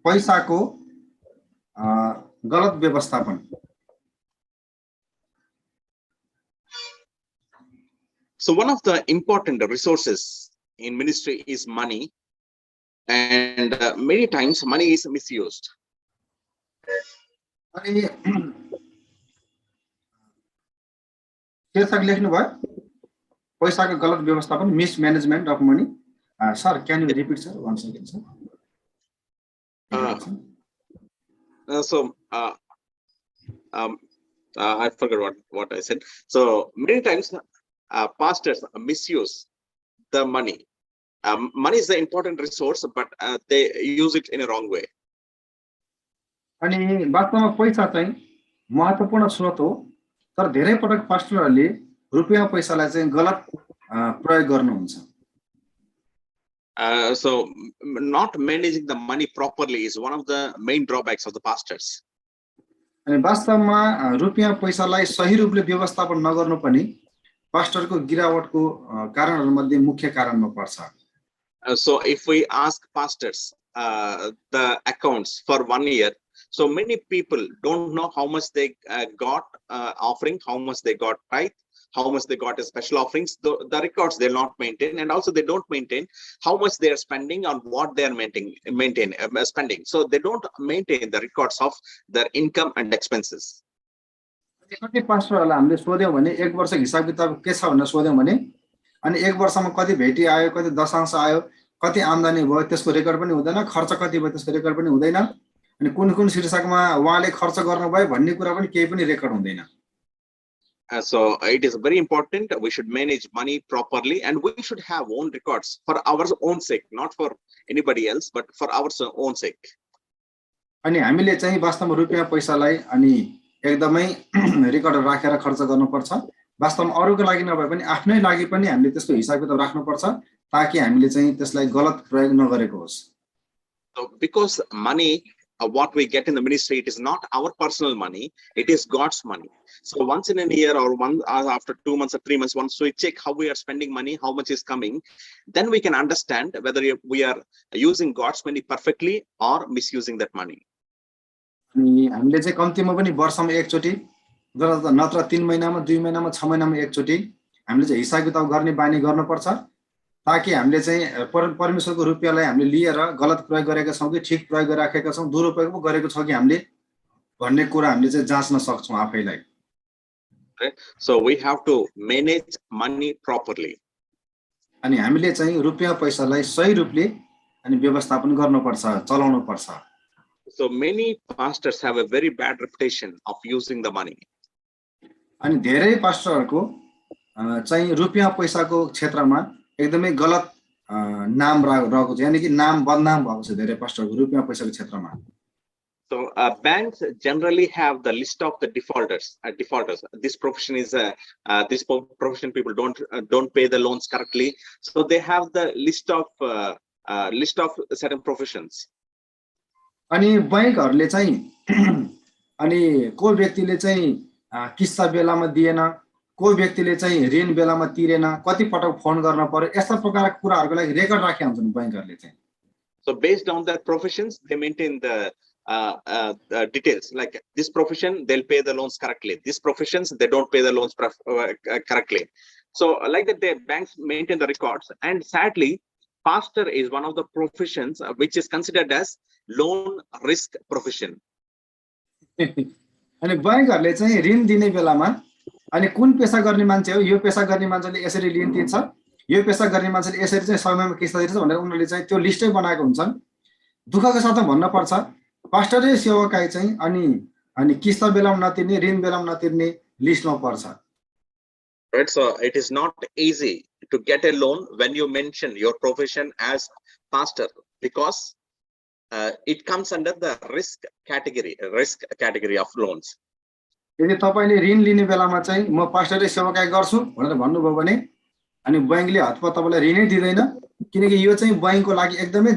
पैसाको गलत व्यवस्थापन So one of the important resources in ministry is money, and many times money is misused. अनि शीर्षक लेख्नु भयो पैसाको गलत व्यवस्थापन mismanagement of money sir can you repeat sir one second sir I forgot what I said. So many times pastors misuse the money. Money is the important resource, but they use it in a wrong way. अनि वास्तवमा पैसा चाहिँ महत्त्वपूर्ण स्रोत हो तर धेरै पटक पास्टरहरूले रुपैयाँ पैसालाई चाहिँ गलत प्रयोग गर्नुहुन्छ So not managing the money properly is one of the main drawbacks of the pastors. अनि वास्तवमा रुपैयाँ पैसालाई सही रूपले व्यवस्थापन नगर्नु पनि पास्टरको गिरावटको कारणहरूमध्ये मुख्य कारणमा पर्छ So if we ask pastors the accounts for 1 year, so many people don't know how much they got offering, how much they got tithe, how much they got as special offerings. The records they'll not maintain, and also they don't maintain how much they are spending on what they are spending. So they don't maintain the records of their income and expenses. कति पास्टरहरूलाई हामीले सोध्यौं भने एक वर्ष हिसाब किताब के छ भनेर सोध्यौं भने अनि एक वर्षमा कति भेटी आयो कति दशांश आयो कति आम्दानी भयो त्यसको रेकर्ड पनि हुँदैन खर्च कति भयो त्यसको रेकर्ड पनि हुँदैन अनि कुन कुन शीर्षकमा उहाँले खर्च गर्नुभयो भन्ने कुरा पनि केही पनि रेकर्ड हुँदैन So it is very important we should manage money properly, and we should have own records for our own sake, not for anybody else, but for our own sake. अनि हामीले चाहिँ वास्तवमा रुपैयाँ पैसालाई अनि एकदमै रेकर्ड राखेर खर्च गर्नुपर्छ वास्तवमा अरूको लागि नभए पनि आफ्नै लागि पनि हामीले त्यसको हिसाब किताब राख्नुपर्छ ताकि हामीले चाहिँ त्यसलाई गलत प्रयोग नगरेको होस् So because money what we get in the ministry, it is not our personal money, it is God's money. So once in a year or after 2 months or 3 months, once we check how we are spending money, how much is coming, then we can understand whether we are using God's money perfectly or misusing that money. अनि हामीले चाहिँ कम्तीमा पनि वर्षमा एकचोटि नत्र 3 महिनामा 2 महिनामा 6 महिनामा एकचोटि हामीले चाहिँ हिसाब किताब गर्ने बानी गर्नुपर्छ, ताकि हामीले चाहिँ परमेश्वरको रुपियाँलाई हामीले लिएर गलत प्रयोग गरेका छौँ कि ठिक प्रयोग गरिराखेका छौँ, दुरुपयोग पो गरेको छौँ कि हामीले भन्ने कुरा हामीले चाहिँ जाँच्न सक्छौँ आफैलाई। So we have to manage money properly. अनि हामीले चाहिँ रुपियाँ पैसालाई सही रूपले अनि व्यवस्थापन गर्नुपर्छ, चलाउनुपर्छ। So many pastors have a very bad reputation of using the money. अनि धेरै पास्टरहरूको चाहिँ रुपियाँ पैसाको क्षेत्रमा एकदमै गलत नाम रहेको छ, यानी कि नाम बदनाम भएको छ धेरै पास्टरको रुपियाँ पैसाको क्षेत्रमा। So banks generally have the list of the defaulters. This profession is this profession people don't pay the loans correctly. So they have the list of certain professions. अनि बैंकहरूले चाहिँ अनि को व्यक्तिले चाहिँ किस्ता बेलामा दिएन, को व्यक्तिले चाहिँ ऋण बेलामा तिरेन, कति पटक फोन गर्न पर्यो, यस्ता प्रकारका कुराहरुको लागि रेकर्ड राखेका हुन्छन् बैंकहरूले चाहिँ। So based on their professions, they maintain the details. Like this profession, they'll pay the loans correctly. These professions, they don't pay the loans correctly. So like that, the banks maintain the records. And sadly, pastor is one of the professions which is considered as loan risk profession. अनि बैंकहरूले चाहिँ ऋण दिने बेलामा अनि कुन पेशा गर्ने मान्छे हो, यो पेशा गर्ने मान्छेले यसरी ऋण दिन्छ, यो पेशा गर्ने मान्छेले यसरी चाहिँ समयमा किस्ता दिन्छ भनेर उनीहरूले चाहिँ त्यो लिस्टै बनाएको हुन्छन्। दुःखको साथमा भन्न पर्छ, पास्टरै सेवकाई चाहिँ अनि किस्ता बेलामा नतिर्ने, ऋण बेलामा नतिर्ने लिस्टमा पर्छ। Right, so it is not easy to get a loan when you mention your profession as pastor, because it comes under the risk category of loans. यदि तपाईले ऋण लिने बेलामा चाहिँ म पास्टरै सेवकाई गर्छु भनेर भन्नुभयो भने अनि बैंकले हतपत तपाईलाई ऋणै दिदैन, किनकि यो चाहिँ बैंकको लागि एकदमै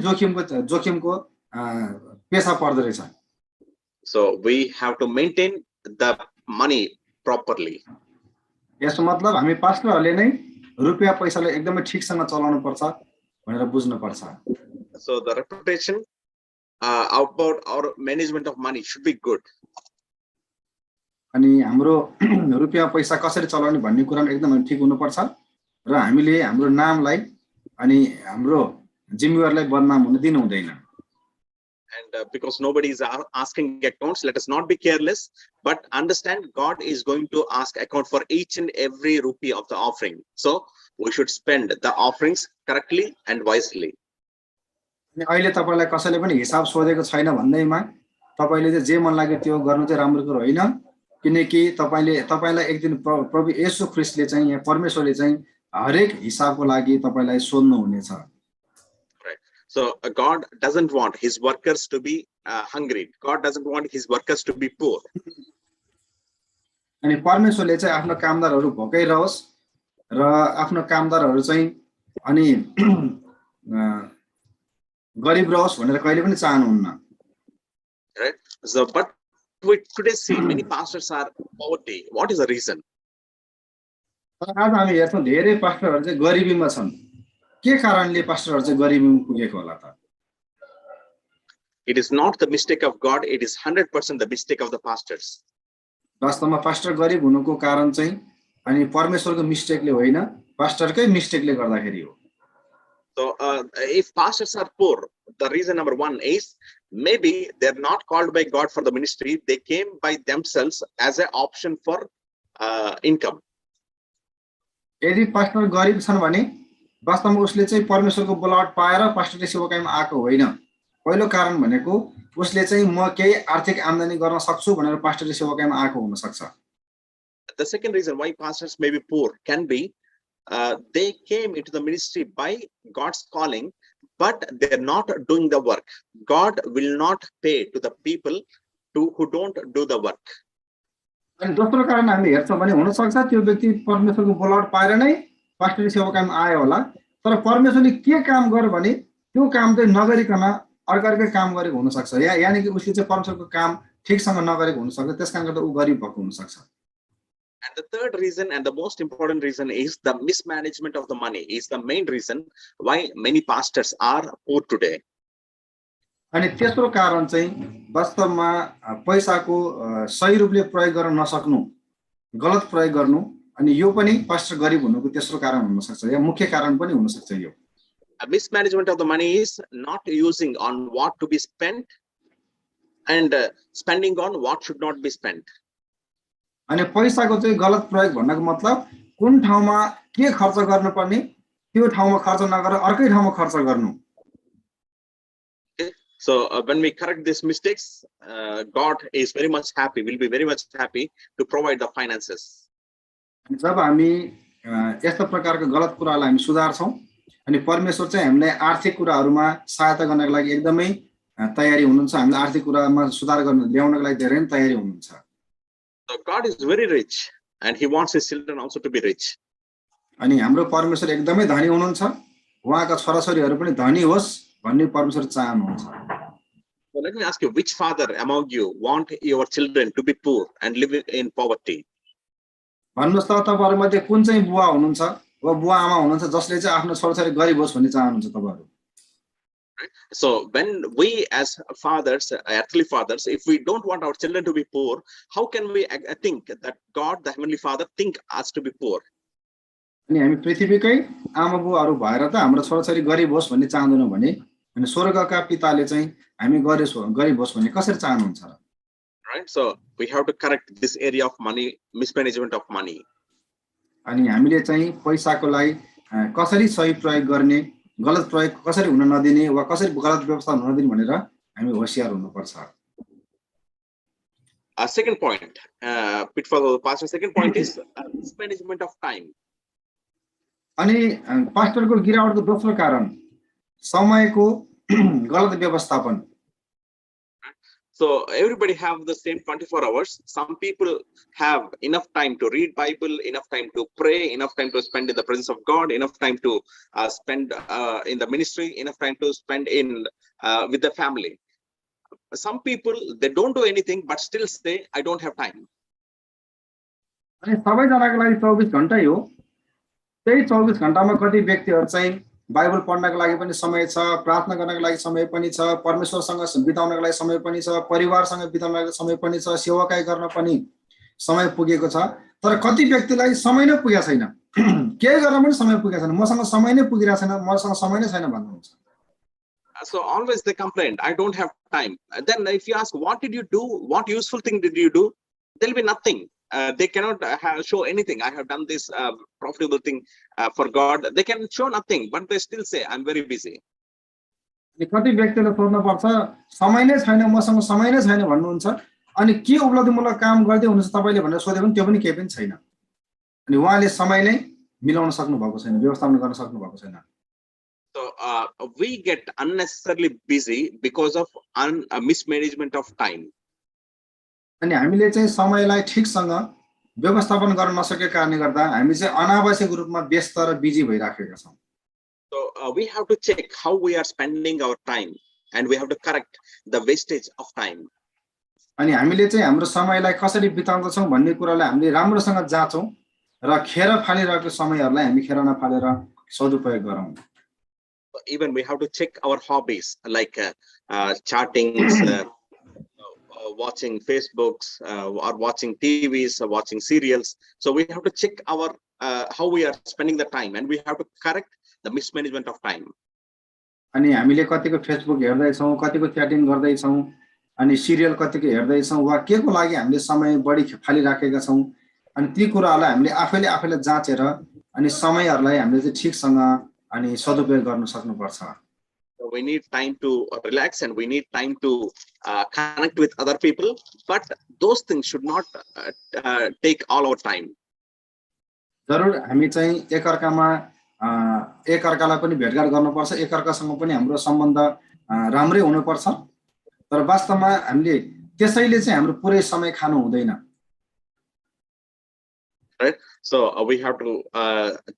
जोखिमको पेशा पर्दो रहेछ। So we have to maintain the money properly. यसको मतलब हामी पास्टरहरूले नै रुपियाँ पैसालाई एकदमै ठिकसँग चलाउनु पर्छ भनेर बुझ्नु पर्छ। So the reputation about our management of money should be good. अनि हाम्रो रुपियाँ पैसा कसरी चलाउने भन्ने कुरामा एकदमै ठीक हुनुपर्छ र हामीले हाम्रो नामलाई अनि हाम्रो जिम्मेवारीलाई बदनाम हुन दिनु हुँदैन। And because nobody is asking accounts, let us not be careless, but understand God is going to ask account for each and every rupee of the offering. So we should spend the offerings correctly and wisely. अनि अहिले तपाईलाई कसैले पनि हिसाब सोधेको छैन भन्दैमा तपाईले चाहिँ जे मन लाग्यो त्यो गर्नु चाहिँ राम्रो कुरो होइन, किनकि तपाईलाई एक दिन प्रभु येशू ख्रीष्टले चाहिँ यहाँ परमेश्वरले चाहिँ हरेक हिसाबको लागि तपाईलाई सोध्नु हुनेछ। Right. So God doesn't want his workers to be hungry. God doesn't want his workers to be poor. अनि परमेश्वरले चाहिँ आफ्नो कामदारहरू भोकै रहोस् र आफ्नो कामदारहरू चाहिँ अनि गरिब रहोस् भनेर कहिले पनि चाहनुहुन्न। Right. So but we today see many pastors are poverty. What is the reason? आज हामी हेर्छौं धेरै पास्टरहरू चाहिँ गरिबीमा छन्। के कारणले पास्टरहरू चाहिँ गरिबीमा पुगेको होला त? It is not the mistake of God, it is 100% the mistake of the pastors. वास्तवमा पास्टर गरिब हुनुको कारण चाहिँ अनि परमेश्वरको मिस्टेकले होइन, पास्टरकै मिस्टेकले गर्दाखेरि हो। So if pastors are poor, the reason number one is maybe they're not called by God for the ministry, they came by themselves as an option for income. यदि पास्टर गरिब छन् भने वास्तवमा उसले चाहिँ परमेश्वरको बोलावट पाएर पास्टरले सेवाकाईमा आएको होइन। पहिलो कारण भनेको उसले चाहिँ म केही आर्थिक आम्दानी गर्न सक्छु भनेर पास्टरले सेवाकाईमा आएको हुन सक्छ। The second reason why pastors may be poor can be they came into the ministry by God's calling, but they're not doing the work. God will not pay to the people who don't do the work. अनि दोस्रो कारण हामीले हेर्छौं भने हुन सक्छ त्यो व्यक्ति परमेश्वरको बोलावट पाएर नै पास्टरले सेवाकाईमा आयो होला, तर परमेश्वरले के काम गर भने त्यो काम चाहिँ नगरिकन अर्कै काम गरेको हुन सक्छ, यानी कि उसले चाहिँ परमेश्वरको काम ठीकसँग नगरेको हुन सक्छ, त्यसकारण गर्दा उ गरिब भएको हुन सक्छ। And the third reason and the most important reason is the mismanagement of the money is the main reason why many pastors are poor today. अनि तेस्रो कारण चाहिँ वास्तवमा पैसाको सही रूपले प्रयोग गर्न नसक्नु, गलत प्रयोग गर्नु, अनि यो पनि पास्टर गरिब हुनुको तेस्रो कारण हुन सक्छ या मुख्य कारण पनि हुन सक्छ यो। Mismanagement of the money is not using on what to be spent and spending on what should not be spent. अनि पैसाको चाहिँ गलत प्रयोग भन्नको मतलब कुन ठाउँमा के खर्च गर्नुपर्ने त्यो ठाउँमा खर्च नगरेर अर्कै ठाउँमा खर्च गर्नु। So when we correct these mistakes, God is very much happy, will be very much happy to provide the finances. जब हामी यस्ता प्रकारको गलत कुरालाई हामी सुधार्छौं अनि परमेश्वर चाहिँ हामीलाई आर्थिक कुराहरुमा सहायता गर्नको लागि एकदमै तयारी हुनुहुन्छ, हामीले आर्थिक कुरामा सुधार गर्न ल्याउनको लागि धेरै नै तयारी हुनुहुन्छ। So God is very rich and he wants his children also to be rich. अनि हाम्रो परमेश्वर एकदमै धनी हुनुहुन्छ, उहाँका छोराछोरीहरु पनि धनी होस् भन्ने परमेश्वर चाहनुहुन्छ। So let me ask you, which father among you want your children to be poor and live in poverty? भन्नुस् त तपाईहरु मध्ये कुन चाहिँ बुवा हुनुहुन्छ वा बुवा आमा हुनुहुन्छ जसले चाहिँ आफ्नो छोराछोरी गरिब होस् भन्ने चाहनुहुन्छ तपाईहरु? So when we as fathers, earthly fathers, if we don't want our children to be poor, how can we think that God, the Heavenly Father, think us to be poor? अनि हामी पृथ्वीकै आमा बुवाहरु भएर त हाम्रो छोराछोरी गरिब होस् भन्ने चाहदैनौं भने अनि स्वर्गका पिताले चाहिँ हामी गरिब होस् भन्ने कसरी चाहनुहुन्छ र? Right? So we have to correct this area of money, mismanagement of money. अनि हामीले चाहिँ पैसाको लागि कसरी सही प्रयोग गर्ने, गलत प्रयोग कसरी हुन नदिने वा कसरी गलत व्यवस्थापन हुन नदिने भनेर हामी होशियार हुनुपर्छ। Second point, pitfall of the pastor. Second point is mismanagement of time. अनि पास्टरको गिरावटको दोस्रो कारण समयको गलत व्यवस्थापन। So everybody have the same 24 hours. Some people have enough time to read Bible, enough time to pray, enough time to spend in the presence of God, enough time to spend in the ministry, enough time to spend in with the family. Some people, they don't do anything but still say, I don't have time. अनि सबैजनाको लागि 24 घण्टा हो। त्यही 24 घण्टामा कति व्यक्तिहरु चाहिँ बाइबल पढ्नको लागि पनि समय छ, प्रार्थना गर्नको लागि समय पनि छ, परमेश्वरसँग बिताउनको लागि समय पनि छ, परिवारसँग बिताउनको लागि समय पनि छ, सेवाकाई गर्न पनि समय पुगेको छ। तर कति व्यक्तिलाई समय नै पुगेको छैन, के गर्न पनि समय पुगेको छैन, मसँग समय नै पुगिरहेको छैन, मसँग समय नै छैन भन्नुहुन्छ। So always they complain, I don't have time. Then if you ask, what did you do? What useful thing did you do? There'll be nothing. They cannot show anything. I have done this profitable thing for God. They can show nothing, but they still say, I'm very busy. कति व्यक्तिले सोध्नु पर्छ, समय नै छैन, मसँग समय नै छैन भन्नुहुन्छ, अनि के उपलब्धिमूलक काम गर्दै हुनुहुन्छ तपाईले भनेर सोधे पनि त्यो पनि केही पनि छैन। अनि उहाँले समय नै मिलाउन सक्नु भएको छैन, व्यवस्थापन गर्न सक्नु भएको छैन। So we get unnecessarily busy because of mismanagement of time. अनि हामीले चाहिँ समयलाई ठीकसँग व्यवस्थापन गर्न नसकेको कारणले गर्दा हामी चाहिँ अनावश्यक रूपमा व्यस्त र बिजी भइराखेका छौं। So we have to check how we are spending our time and we have to correct the wastage of time. अनि हामीले चाहिँ हाम्रो समयलाई कसरी बिताउँछौं भन्ने कुरालाई हामीले राम्रोसँग जाँचौं र खेर फालिरहेको समयहरुलाई हामी खेर नफालेर सदुपयोग गरौं। Even we have to check our hobbies like chatting, watching Facebooks, or watching TVs, or watching serials. So we have to check our how we are spending the time, and we have to correct the mismanagement of time. अनि हामीले कतिको Facebook हेर्दै छौं, कतिको chatting गर्दै छौं, अनि serial कतिको हेर्दै छौं वा केको लागि हामीले समय बढी फालिराखेका छौं, अनि ती कुराहरुलाई हामीले आफैले जाँचेर अनि समयहरुलाई हामीले चाहिँ ठीकसँग अनि सदुपयोग गर्न सक्नुपर्छ। So we need time to relax and we need time to connect with other people, but those things should not take all our time. जरुर हामी चाहिँ एकअर्कालाई पनि भेटघाट गर्नुपर्छ, एकअर्कासँग पनि हाम्रो सम्बन्ध राम्रै हुनुपर्छ, तर वास्तवमा हामीले त्यसैले चाहिँ हाम्रो पुरै समय खानु हुँदैन। Right? So we have to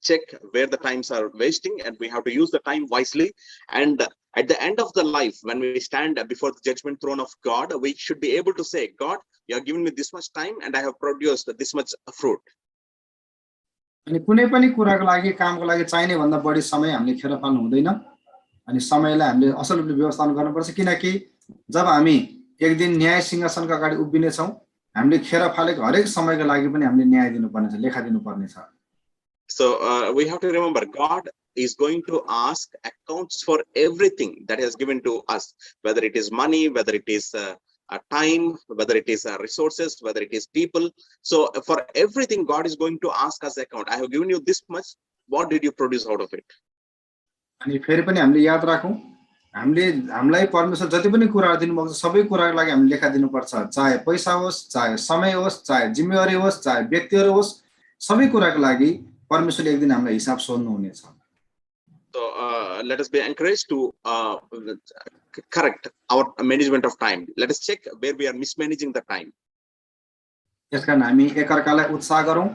check where the times are wasting and we have to use the time wisely. And at the end of the life, when we stand before the judgment throne of God, we should be able to say, God, you have given me this much time and I have produced this much fruit. अनि कुनै पनि कुराको लागि कामको लागि चाहिने भन्दा बढी समय हामीले खेर फाल्नु हुँदैन अनि समयलाई हामीले असल रूपले व्यवस्थापन गर्नुपर्छ किनकि जब हामी एक दिन न्याय सिंहासनको अगाडि उभिने छौं हामीले खेर फालेको हरेक समयको लागि पनि हामीले न्याय दिनुपर्ने छ लेखा दिनुपर्ने छ So we have to remember God is going to ask accounts for everything that has given to us, whether it is money, whether it is time, whether it is resources, whether it is people. So for everything God is going to ask us account. I have given you this much, what did you produce out of it? अनि फेरि पनि हामीले याद राखौं हामीलाई परमेश्वर जति पनि कुराहरु दिनुभएको छ सबै कुराको लागि हामीले लेखा दिनुपर्छ चाहे पैसा होस् चाहे समय होस् चाहे जिम्मेवारी होस् चाहे व्यक्तिहरु होस् सबै कुराको लागि परमेश्वरले एक दिन हामीलाई हिसाब सोध्नु हुनेछ So let us be encouraged to correct our management of time. Let us check where we are mismanaging the time. यसकारण हामी एकअर्कालाई उत्साह गरौं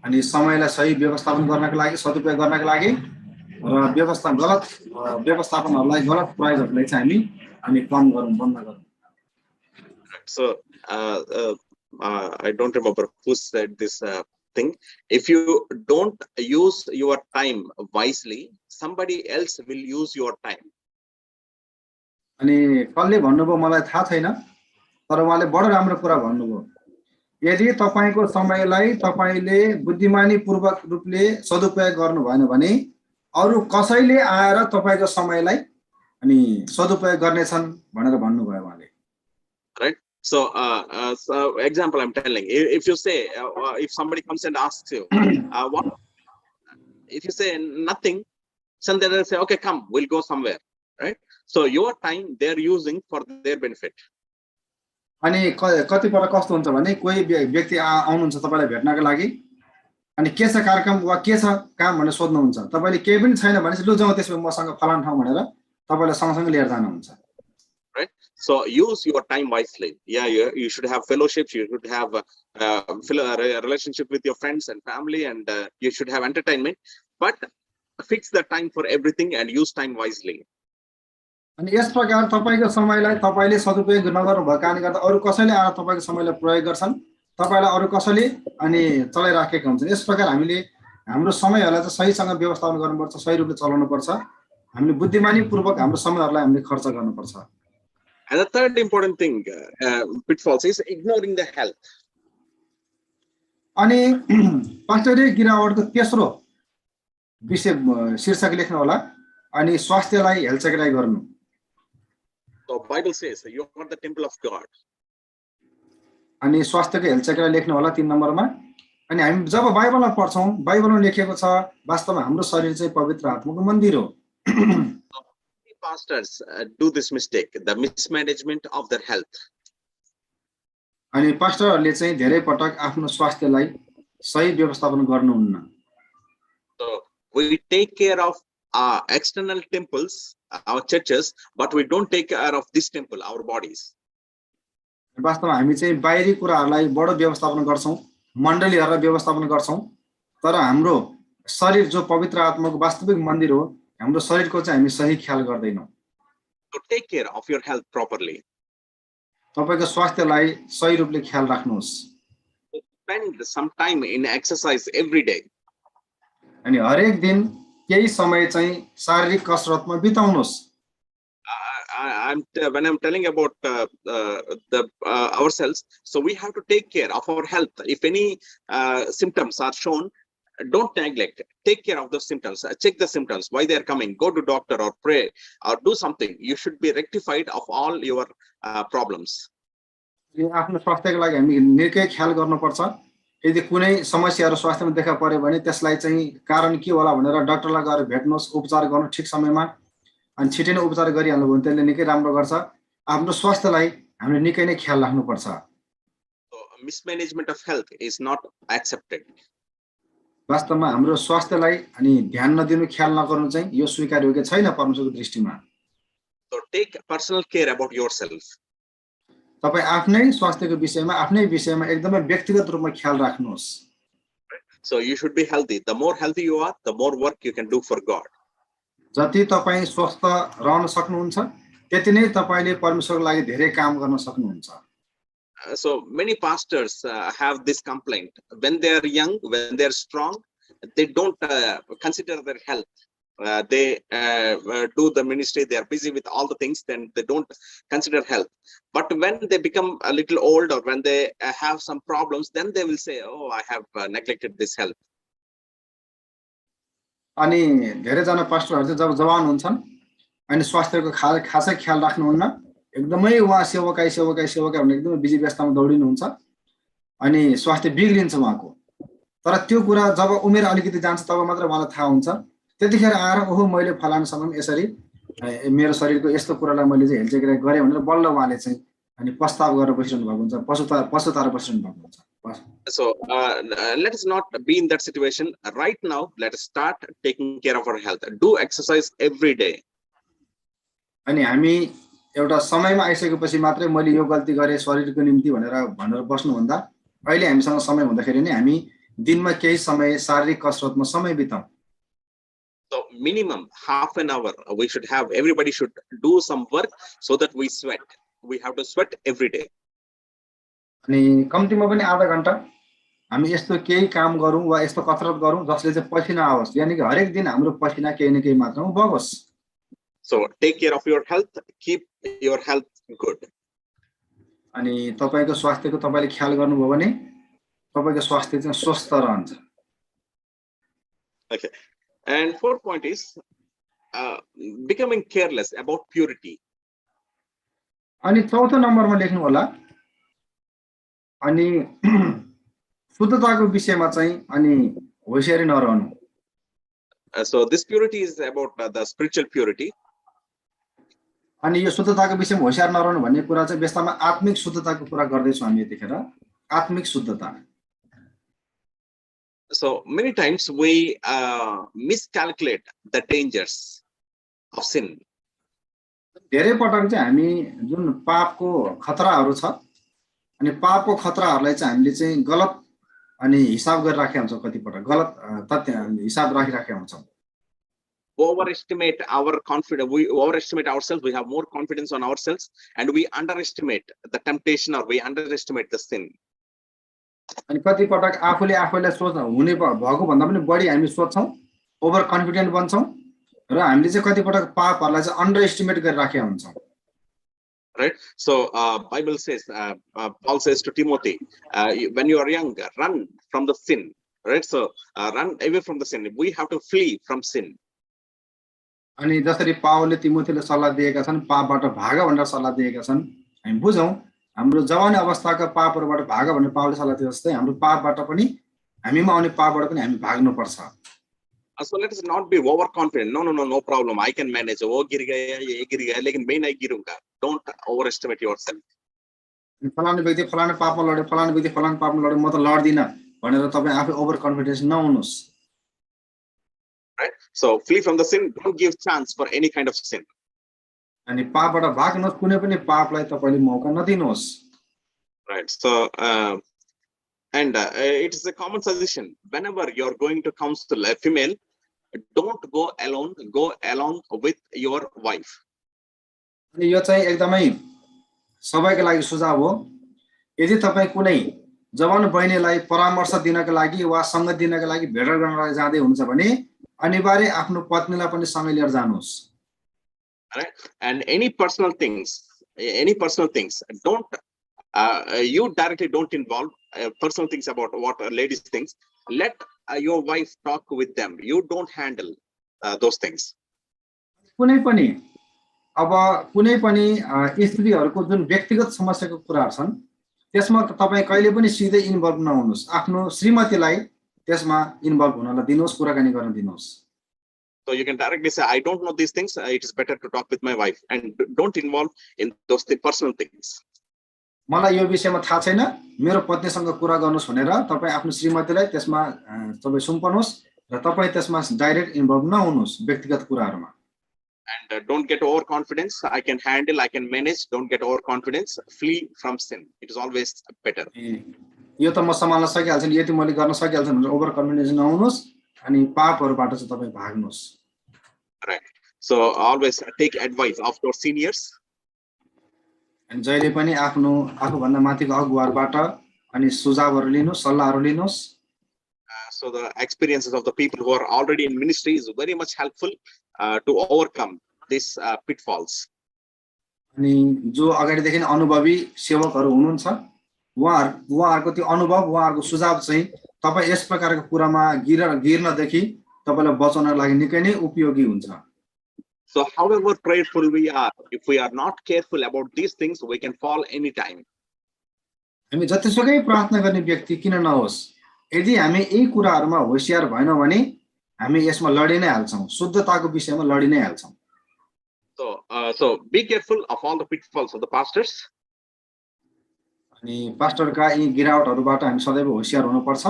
अनि समयलाई सही व्यवस्थापन गर्नको लागि सदुपयोग गर्नको लागि र व्यवस्थापनहरुलाई गलत प्रयोगहरुलाई चाहिँ हामी कम गरौं बन्द गरौं So I don't remember who said this thing. If you don't use your time wisely, somebody else will use your time. अनि कसले भन्नुभयो मलाई थाहा छैन तर उहाँले बडो राम्रो कुरा भन्नुभयो यदि तपाईको समयलाई तपाईले बुद्धिमानी पूर्वक रूपले सदुपयोग गर्नु भएन भने अरु कसैले आएर तपाईको समयलाई अनि सदुपयोग गर्नेछन् भनेर भन्नुभयो उहाँले Right? So example I'm telling, if you say if somebody comes and asks you what, if you say nothing, then they'll say okay, come, we'll go somewhere, right? So your time they're using for their benefit. अनि कति पटक कस्तो हुन्छ भने कोही व्यक्ति आउनुहुन्छ तपाईलाई भेट्नको लागि अनि के छ कार्यक्रम वा के छ काम भनेर सोध्नुहुन्छ तपाईले केही पनि छैन भने लु जाउँ त्यसो मसँग फलान ठाउँ भनेर तपाईलाई सँगसँगै लिएर जानुहुन्छ Right? So use your time wisely. Yeah, you should have fellowships, you should have a relationship with your friends and family, and you should have entertainment, but fix the time for everything and use time wisely. अनि यस प्रकार तपाईको समयलाई तपाईले सदुपयोग नगर्नु भएको कारणले गर्दा अरु कसैले आएर तपाईको समयलाई प्रयोग गर्छन् तपाईलाई अरु कसैले अनि चलाइराखेका हुन्छन् यस प्रकार हामीले हाम्रो समयहरुलाई चाहिँ सहीसँग व्यवस्थापन गर्नुपर्छ सही रूपले चलाउनु पर्छ हामीले बुद्धिमानी पूर्वक हाम्रो समयहरुलाई हामीले खर्च गर्नुपर्छ And the third important thing, pitfalls, is ignoring the health. अनि पास्टरले गिरावटको तेस्रो विषय शीर्षक लेख्नु होला अनि स्वास्थ्यलाई हेलचेक्राइ गर्नु So Bible says you are the temple of God. अनि स्वास्थ्यको हेलचेक्राइ लेख्नु होला 3 नम्बरमा अनि हामी जब बाइबलमा पढ्छौं बाइबलमा लेखेको छ वास्तवमा हाम्रो शरीर चाहिँ पवित्र आत्माको मन्दिर हो Pastors do this mistake, the mismanagement of their health. अनि पास्टरहरूले चाहिँ धेरै पटक आफ्नो स्वास्थ्यलाई सही व्यवस्थापन गर्नुहुन्न So we take care of external temples, our churches, but we don't take care of this temple, our bodies. वास्तवमा हामी चाहिँ बाहिरी कुराहरुलाई बडो व्यवस्थापन गर्छौं मण्डलीहरुलाई व्यवस्थापन गर्छौं तर हाम्रो शरीर जो पवित्र आत्माको वास्तविक मन्दिर हो हाम्रो शरीरको चाहिँ हामी सही ख्याल गर्दैनौं So take care of your health properly. तपाईको स्वास्थ्यलाई सही रूपले ख्याल राख्नुहोस् Spend some time in exercise every day. अनि हरेक दिन केही समय चाहिँ शारीरिक कसरतमा बिताउनुहोस् When I'm telling about ourselves, so we have to take care of our health. If any symptoms are shown, don't neglect. Take care of the symptoms. Check the symptoms, why they are coming. Go to doctor or pray or do something. You should be rectified of all your problems. आफ्नो स्वास्थ्यको लागि हामी निकै ख्याल गर्नुपर्छ यदि कुनै समस्याहरु स्वास्थ्यमा देखा पर्यो भने त्यसलाई चाहिँ कारण के होला भनेर डाक्टरलाई गएर भेट्नुहोस् उपचार गर्नु ठिक समयमा अनि छिटै नै उपचार गरिहाल्नु भने त्यसले निकै राम्रो गर्छ आफ्नो स्वास्थ्यलाई हामीले निकै नै ख्याल राख्नुपर्छ So mismanagement of health is not accepted. वास्तवमा हाम्रो स्वास्थ्यलाई अनि ध्यान नदिनु ख्याल नगर्नु चाहिँ यो स्वीकार्य योग्य छैन परमेश्वरको दृष्टिमा So take personal care about yourself. तपाई आफ्नै स्वास्थ्यको विषयमा आफ्नै विषयमा एकदमै व्यक्तिगत रूपमा ख्याल राख्नुहोस् So you should be healthy. The more healthy you are, the more work you can do for God. जति तपाई स्वस्थ रहन सक्नुहुन्छ त्यति नै तपाईले परमेश्वरको लागि धेरै काम गर्न सक्नुहुन्छ So many pastors have this complaint. When they are young, when they are strong, they don't consider their health. they do the ministry, they are busy with all the things, then they don't consider health. But when they become a little old, or when they have some problems, then they will say, oh, I have neglected this health. अनि धेरैजना पास्टरहरु चाहिँ जब जवान हुन्छन् अनि स्वास्थ्यको खासै ख्याल राख्नुहुन्न, एकदमै उहाँ सेवकाई भनेर एकदमै बिजी व्यस्तमा दौडिनुहुन्छ अनि स्वास्थ्य बिग्रिन्छ उहाँको। तर त्यो कुरा जब उमेर अलिकति जान्छ तब मात्र उहाँलाई थाहा हुन्छ। त्यतिखेर आएर ओहो मैले फलाना समयमा यसरी मेरो शरीरको यस्तो कुरालाई मैले चाहिँ हेलचेक्रा गरे भनेर बल्ल उहाँले चाहिँ अनि पस्ताव गरेर बसिरहनु भएको हुन्छ, पश्चाताप बसिरहनु भएको हुन्छ। So let us not be in that situation right now. Let us start taking care of our health. Do exercise every day. अनि हामी एउटा समयमा आइसकेपछि मात्रै मैले यो गल्ती गरे शरीरको निम्ति भनेर बस्नु भन्दा अहिले हामीसँग समय हुँदाखेरि नै हामी दिनमा केही समय शारीरिक कसरतमा समय बिताउँ। So minimum half an hour we should have. Everybody should do some work so that we sweat. We have to sweat every day. अनि कम्तीमा पनि आधा घण्टा हामी यस्तो केही काम गरौँ वा यस्तो कसरत गरौँ जसले चाहिँ पसिना आओस्, यानी कि हरेक दिन हाम्रो पसिना केही न केही मात्रामा बगोस्। So take care of your health. Keep your health good. अनि तपाईको स्वास्थ्यको तपाईले ख्याल गर्नुभयो भने तपाईको स्वास्थ्य चाहिँ स्वस्थ रहन्छ। Okay. And fourth point is becoming careless about purity. अनि चौथो नम्बरमा लेख्नु होला, अनि शुद्धताको विषयमा चाहिँ अनि होशियारी नरहनु। So this purity is about the spiritual purity. अनि यो शुद्धताको विषयमा होशियार नरहनु भन्ने कुरा चाहिँ वास्तवमा आत्मिक शुद्धताको कुरा गर्दैछौँ हामी यतिखेर, आत्मिक शुद्धता। So many times we miscalculate the dangers of sin. धेरै पटक चाहिँ हामी जुन पापको खतराहरू छ अनि पापको खतराहरूलाई चाहिँ हामीले चाहिँ गलत अनि हिसाब गरिराखेका हुन्छौँ, कति पटक गलत तथ्य हिसाब राखिराखेका हुन्छौँ। Overestimate our confidence. We overestimate ourselves. We have more confidence on ourselves, and we underestimate the temptation, or we underestimate the sin. अनि कति पटक आफूले आफैलाई सोच्न हुने भएको भन्दा पनि बढी हामी सोच्छौँ, ओभर कन्फिडेन्ट बन्छौँ र हामीले चाहिँ कति पटक पापहरूलाई चाहिँ अन्डर एस्टिमेट गरिराखेका हुन्छौँ। Right. So Bible says, Paul says to Timothy, when you are young, run from the sin. Right. So run away from the sin. We have to flee from sin. अनि जसरी पावलले तिमोथीलाई सल्लाह दिएका छन्, पापबाट भाग भनेर सल्लाह दिएका छन्, हामी बुझौँ हाम्रो जवानी अवस्थाका पापहरूबाट भाग भनेर पावलले सल्लाह दिए जस्तै हाम्रो पापबाट पनि हामीमा आउने पापबाट पनि हामी भाग्नुपर्छ। So let us not be overconfident. No problem. I can manage. वो गिर गया, ये गिर गया, लेकिन मैं नहीं गिरूंगा. Don't overestimate yourself. फलाना व्यक्ति फलाना पापमा लड्यो, फलाना व्यक्ति फलाना पापमा लड्यो, म त लड्दिन भनेर तपाईँ आफै ओभर कन्फिडेन्स नहुनुहोस्। Right. So flee from the sin. Don't give chance for any kind of sin. अनि पापबाट भाग्नुहोस्, कुनै पनि पापलाई तपाईले मौका नदिनुहोस्। Right. So and it is a common suggestion. Whenever you are going to counsel a female, don't go alone. Go along with your wife. अनि यो चाहिँ एकदमै सबैको लागि सुझाव हो। यदि तपाईँ कुनै जवान बहिनीलाई परामर्श दिनका लागि वा सङ्गत दिनका लागि भेट गर्न जाँदै हुनुहुन्छ भने अनिवार्य आफ्नो पत्नीलाई पनि सँगै लिएर जानुहोस्। Right. And any personal things, don't you directly don't involve personal things about what ladies think. Let your wife talk with them. You don't handle those things. कुनै पनि अब कुनै पनि स्त्रीहरूको जुन व्यक्तिगत समस्याको कुराहरू छन् त्यसमा तपाईँ कहिले पनि सिधै इन्भल्भ नहुनुहोस्, आफ्नो श्रीमतीलाई त्यसमा इन्भल्भ हुनलाई दिनुहोस्, कुराकानी गर्न दिनुहोस्। So you can directly say, I don't know these things. It is better to talk with my wife, and don't involve in those personal things. मलाई यो विषयमा थाहा छैन, मेरो पत्नीसँग कुरा गर्नुहोस् भनेर तपाईँ आफ्नो श्रीमतीलाई त्यसमा तपाईँ सुम्पनुहोस् र तपाईँ त्यसमा डाइरेक्ट इन्भल्भ नहुनुहोस् व्यक्तिगत कुराहरूमा। And don't get overconfidence. I can handle, I can manage. Don't get overconfidence. Flee from sin. It is always better. यो त म सम्हाल्न सकिहाल्छु नि, यति मैले गर्न सकिहाल्छु भनेर ओभर कन्फिडेन्स नहुनुहोस् अनि पापहरूबाट चाहिँ तपाईँ भाग्नुहोस्। Right. So always take advice of your seniors. अनि जहिले पनि आफूभन्दा माथिको अगुवाहरूबाट अनि सुझावहरू लिनुहोस्, सल्लाहहरू लिनुहोस्। So the experiences of the people who are already in ministry is very much helpful to overcome these pitfalls. अनि जो अगाडिदेखि नै अनुभवी सेवकहरू हुनुहुन्छ उहाँहरूको त्यो अनुभव उहाँहरूको सुझाव चाहिँ तपाईँ यस प्रकारको कुरामा गिर्नदेखि तपाईलाई बचाउनको लागि निकै नै उपयोगी हुन्छ. So however prayerful we are, if we are not careful about these things, we can fall anytime. हामी जतिसुकै प्रार्थना गर्ने व्यक्ति किन नहोस्, यदि हामी यी कुराहरूमा होशियार भएनौँ भने हामी यसमा लडी नै हाल्छौँ, शुद्धताको विषयमा लडी नै हाल्छौँ. So be careful of all the pitfalls of the pastors. अनि पास्टरका यी गिरावटहरूबाट हामी सदैव होशियार हुनुपर्छ.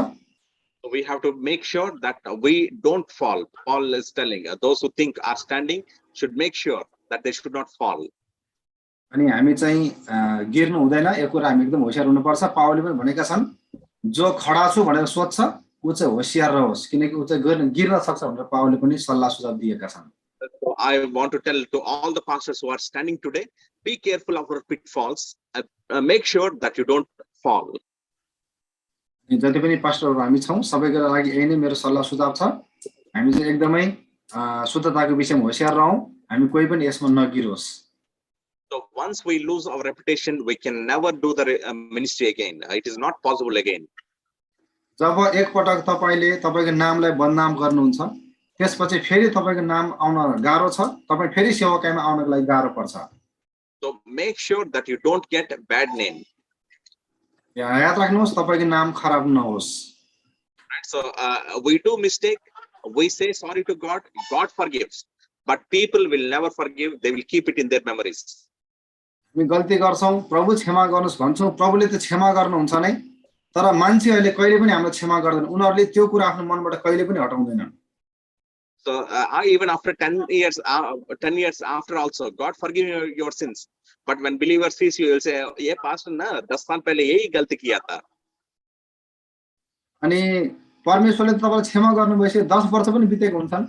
We have to make sure that we don't fall. Paul is telling those who think are standing should make sure that they should not fall. अनि हामी चाहिँ गिर्नु हुँदैन, यो कुरा हामी एकदम होशियार हुनुपर्छ. पावलले पनि भनेका छन्, जो खडा छु भनेर सोच्छ उ चाहिँ होशियार रहोस्, किनकि उ चाहिँ गिर्न सक्छ भनेर पावलले पनि सल्लाह सुझाव दिएका छन्. So I want to tell to all the pastors who are standing today, be careful of your pitfalls. Make sure that you don't fall. जति पनि पास्टरहरू हामी छौँ सबैको लागि यही नै मेरो सल्लाह सुझाव छ. हामी चाहिँ एकदमै शुद्धताको विषयमा होशियार रहौँ, हामी कोही पनि यसमा नगिरोस्. So once we lose our reputation, we can never do the ministry again. It is not possible again. जब एकपटक तपाईले तपाईको नामलाई बदनाम गर्नुहुन्छ, त्यसपछि फेरि तपाईको नाम आउन गाह्रो छ, तपाई फेरि सेवकाईमा आउनको लागि गाह्रो पर्छ. So make sure that you don't get a bad name. याद राख्नुहोस् तपाईको नाम खराब नहोस्. Right? So we do mistake, we say sorry to God, God forgives, but people will never forgive, they will keep it in their memories. हामी गल्ती गर्छौं, प्रभु क्षमा गर्नुस् भन्छौं, प्रभुले त क्षमा गर्नुहुन्छ नै, तर मान्छेहरूले कहिले पनि हाम्रो क्षमा गर्दैन, उनीहरूले त्यो कुरा आफ्नो मनबाट कहिले पनि हटाउँदैनन्. So even after 10 years after also, God forgive your sins. But when believer sees you, will say, "ये pastor ना 10 साल पहले यही गलती किया था." अनि परमेश्वरले तपाईलाई क्षमा गर्नु भएपछि 10 वर्ष पनि बितेको हुन्छन्.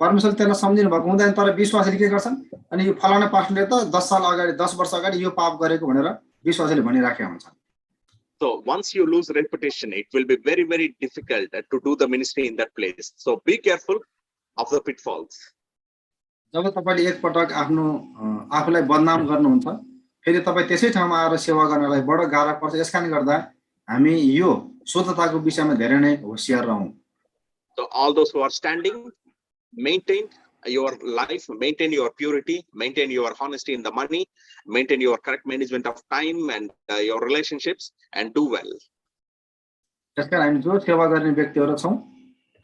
परमेश्वरले त्यसलाई सम्झिनु भएको हुँदैन, तर विश्वासीले के गर्छन्? अनि यो फलाना पास्टरले त 10 वर्ष अगाडि यो पाप गरेको भनेर विश्वासीले भनिराखेका हुन्छन्. So once you lose reputation, it will be very, very difficult to do the ministry in that place. So be careful of the pitfalls. जब तपाईले एक पटक आफ्नो आफूलाई बदनाम गर्नुहुन्छ, फेरि तपाई त्यसै ठाउँमा आएर सेवा गर्नलाई बडो गाह्रो पर्छ. यसकारण गर्दा हामी यो शुद्धताको विषयमा धेरै नै होशियार रहौं. So all those who are standing, maintain your life, maintain your purity, maintain your honesty in the money, maintain your correct management of time and your relationships, and do well. त्यसकारण हामी जो सेवा गर्ने व्यक्तिहरु छौं,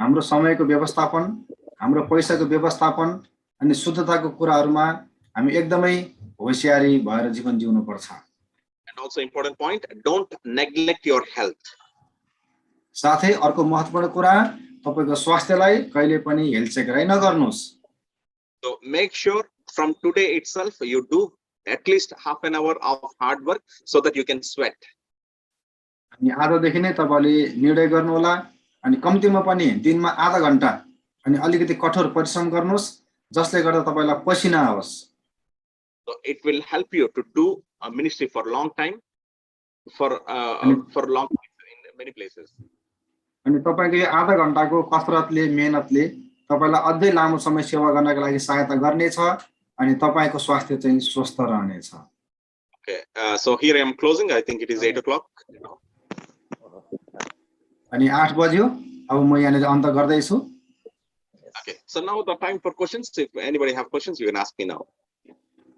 हाम्रो समयको व्यवस्थापन, हाम्रो पैसाको व्यवस्थापन अनि शुद्धताको कुराहरुमा हामी एकदमै होशियारी भएर जीवन जिउनु पर्छ. And also important point, don't neglect your health. साथै अर्को महत्त्वपूर्ण कुरा, तपाईको स्वास्थ्यलाई कहिले पनि हेलचेक्राइ नगर्नुस्. So make sure from today itself you do at least half an hour of hard work so that you can sweat. अनि आजदेखि नै तपाईले निर्णय गर्नु होला, अनि कम्तीमा पनि दिनमा आधा घण्टा अनि अलिकति कठोर परिश्रम गर्नुस्, जसले गर्दा तपाईलाई पसिना आओस्. So it will help you to do a ministry for long time, for long in many places. अनि तपाईको यो आधा घण्टाको कसरतले, मेहनतले तपाईलाई अझै लामो समय सेवा गर्नका लागि सहायता गर्नेछ अनि तपाईको स्वास्थ्य चाहिँ स्वस्थ रहनेछ. Okay, so here I am closing. I think it is 8 o'clock. अनि 8 बज्यो. अब म यहाँले अन्त गर्दै छु. Okay, so now the time for questions. If anybody have questions, you can ask me now.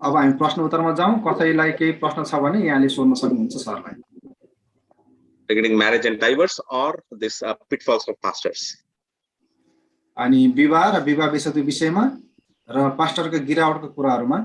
अब हामी प्रश्न उत्तरमा जाउँ. कसैलाई केही प्रश्न छ भने यहाँले सोध्न सक्नुहुन्छ सरलाई. Regarding marriage and divorce or this pitfalls of pastors. अनि विवाह र विवाह विषयको विषयमा र पास्टरको गिरावटको कुराहरुमा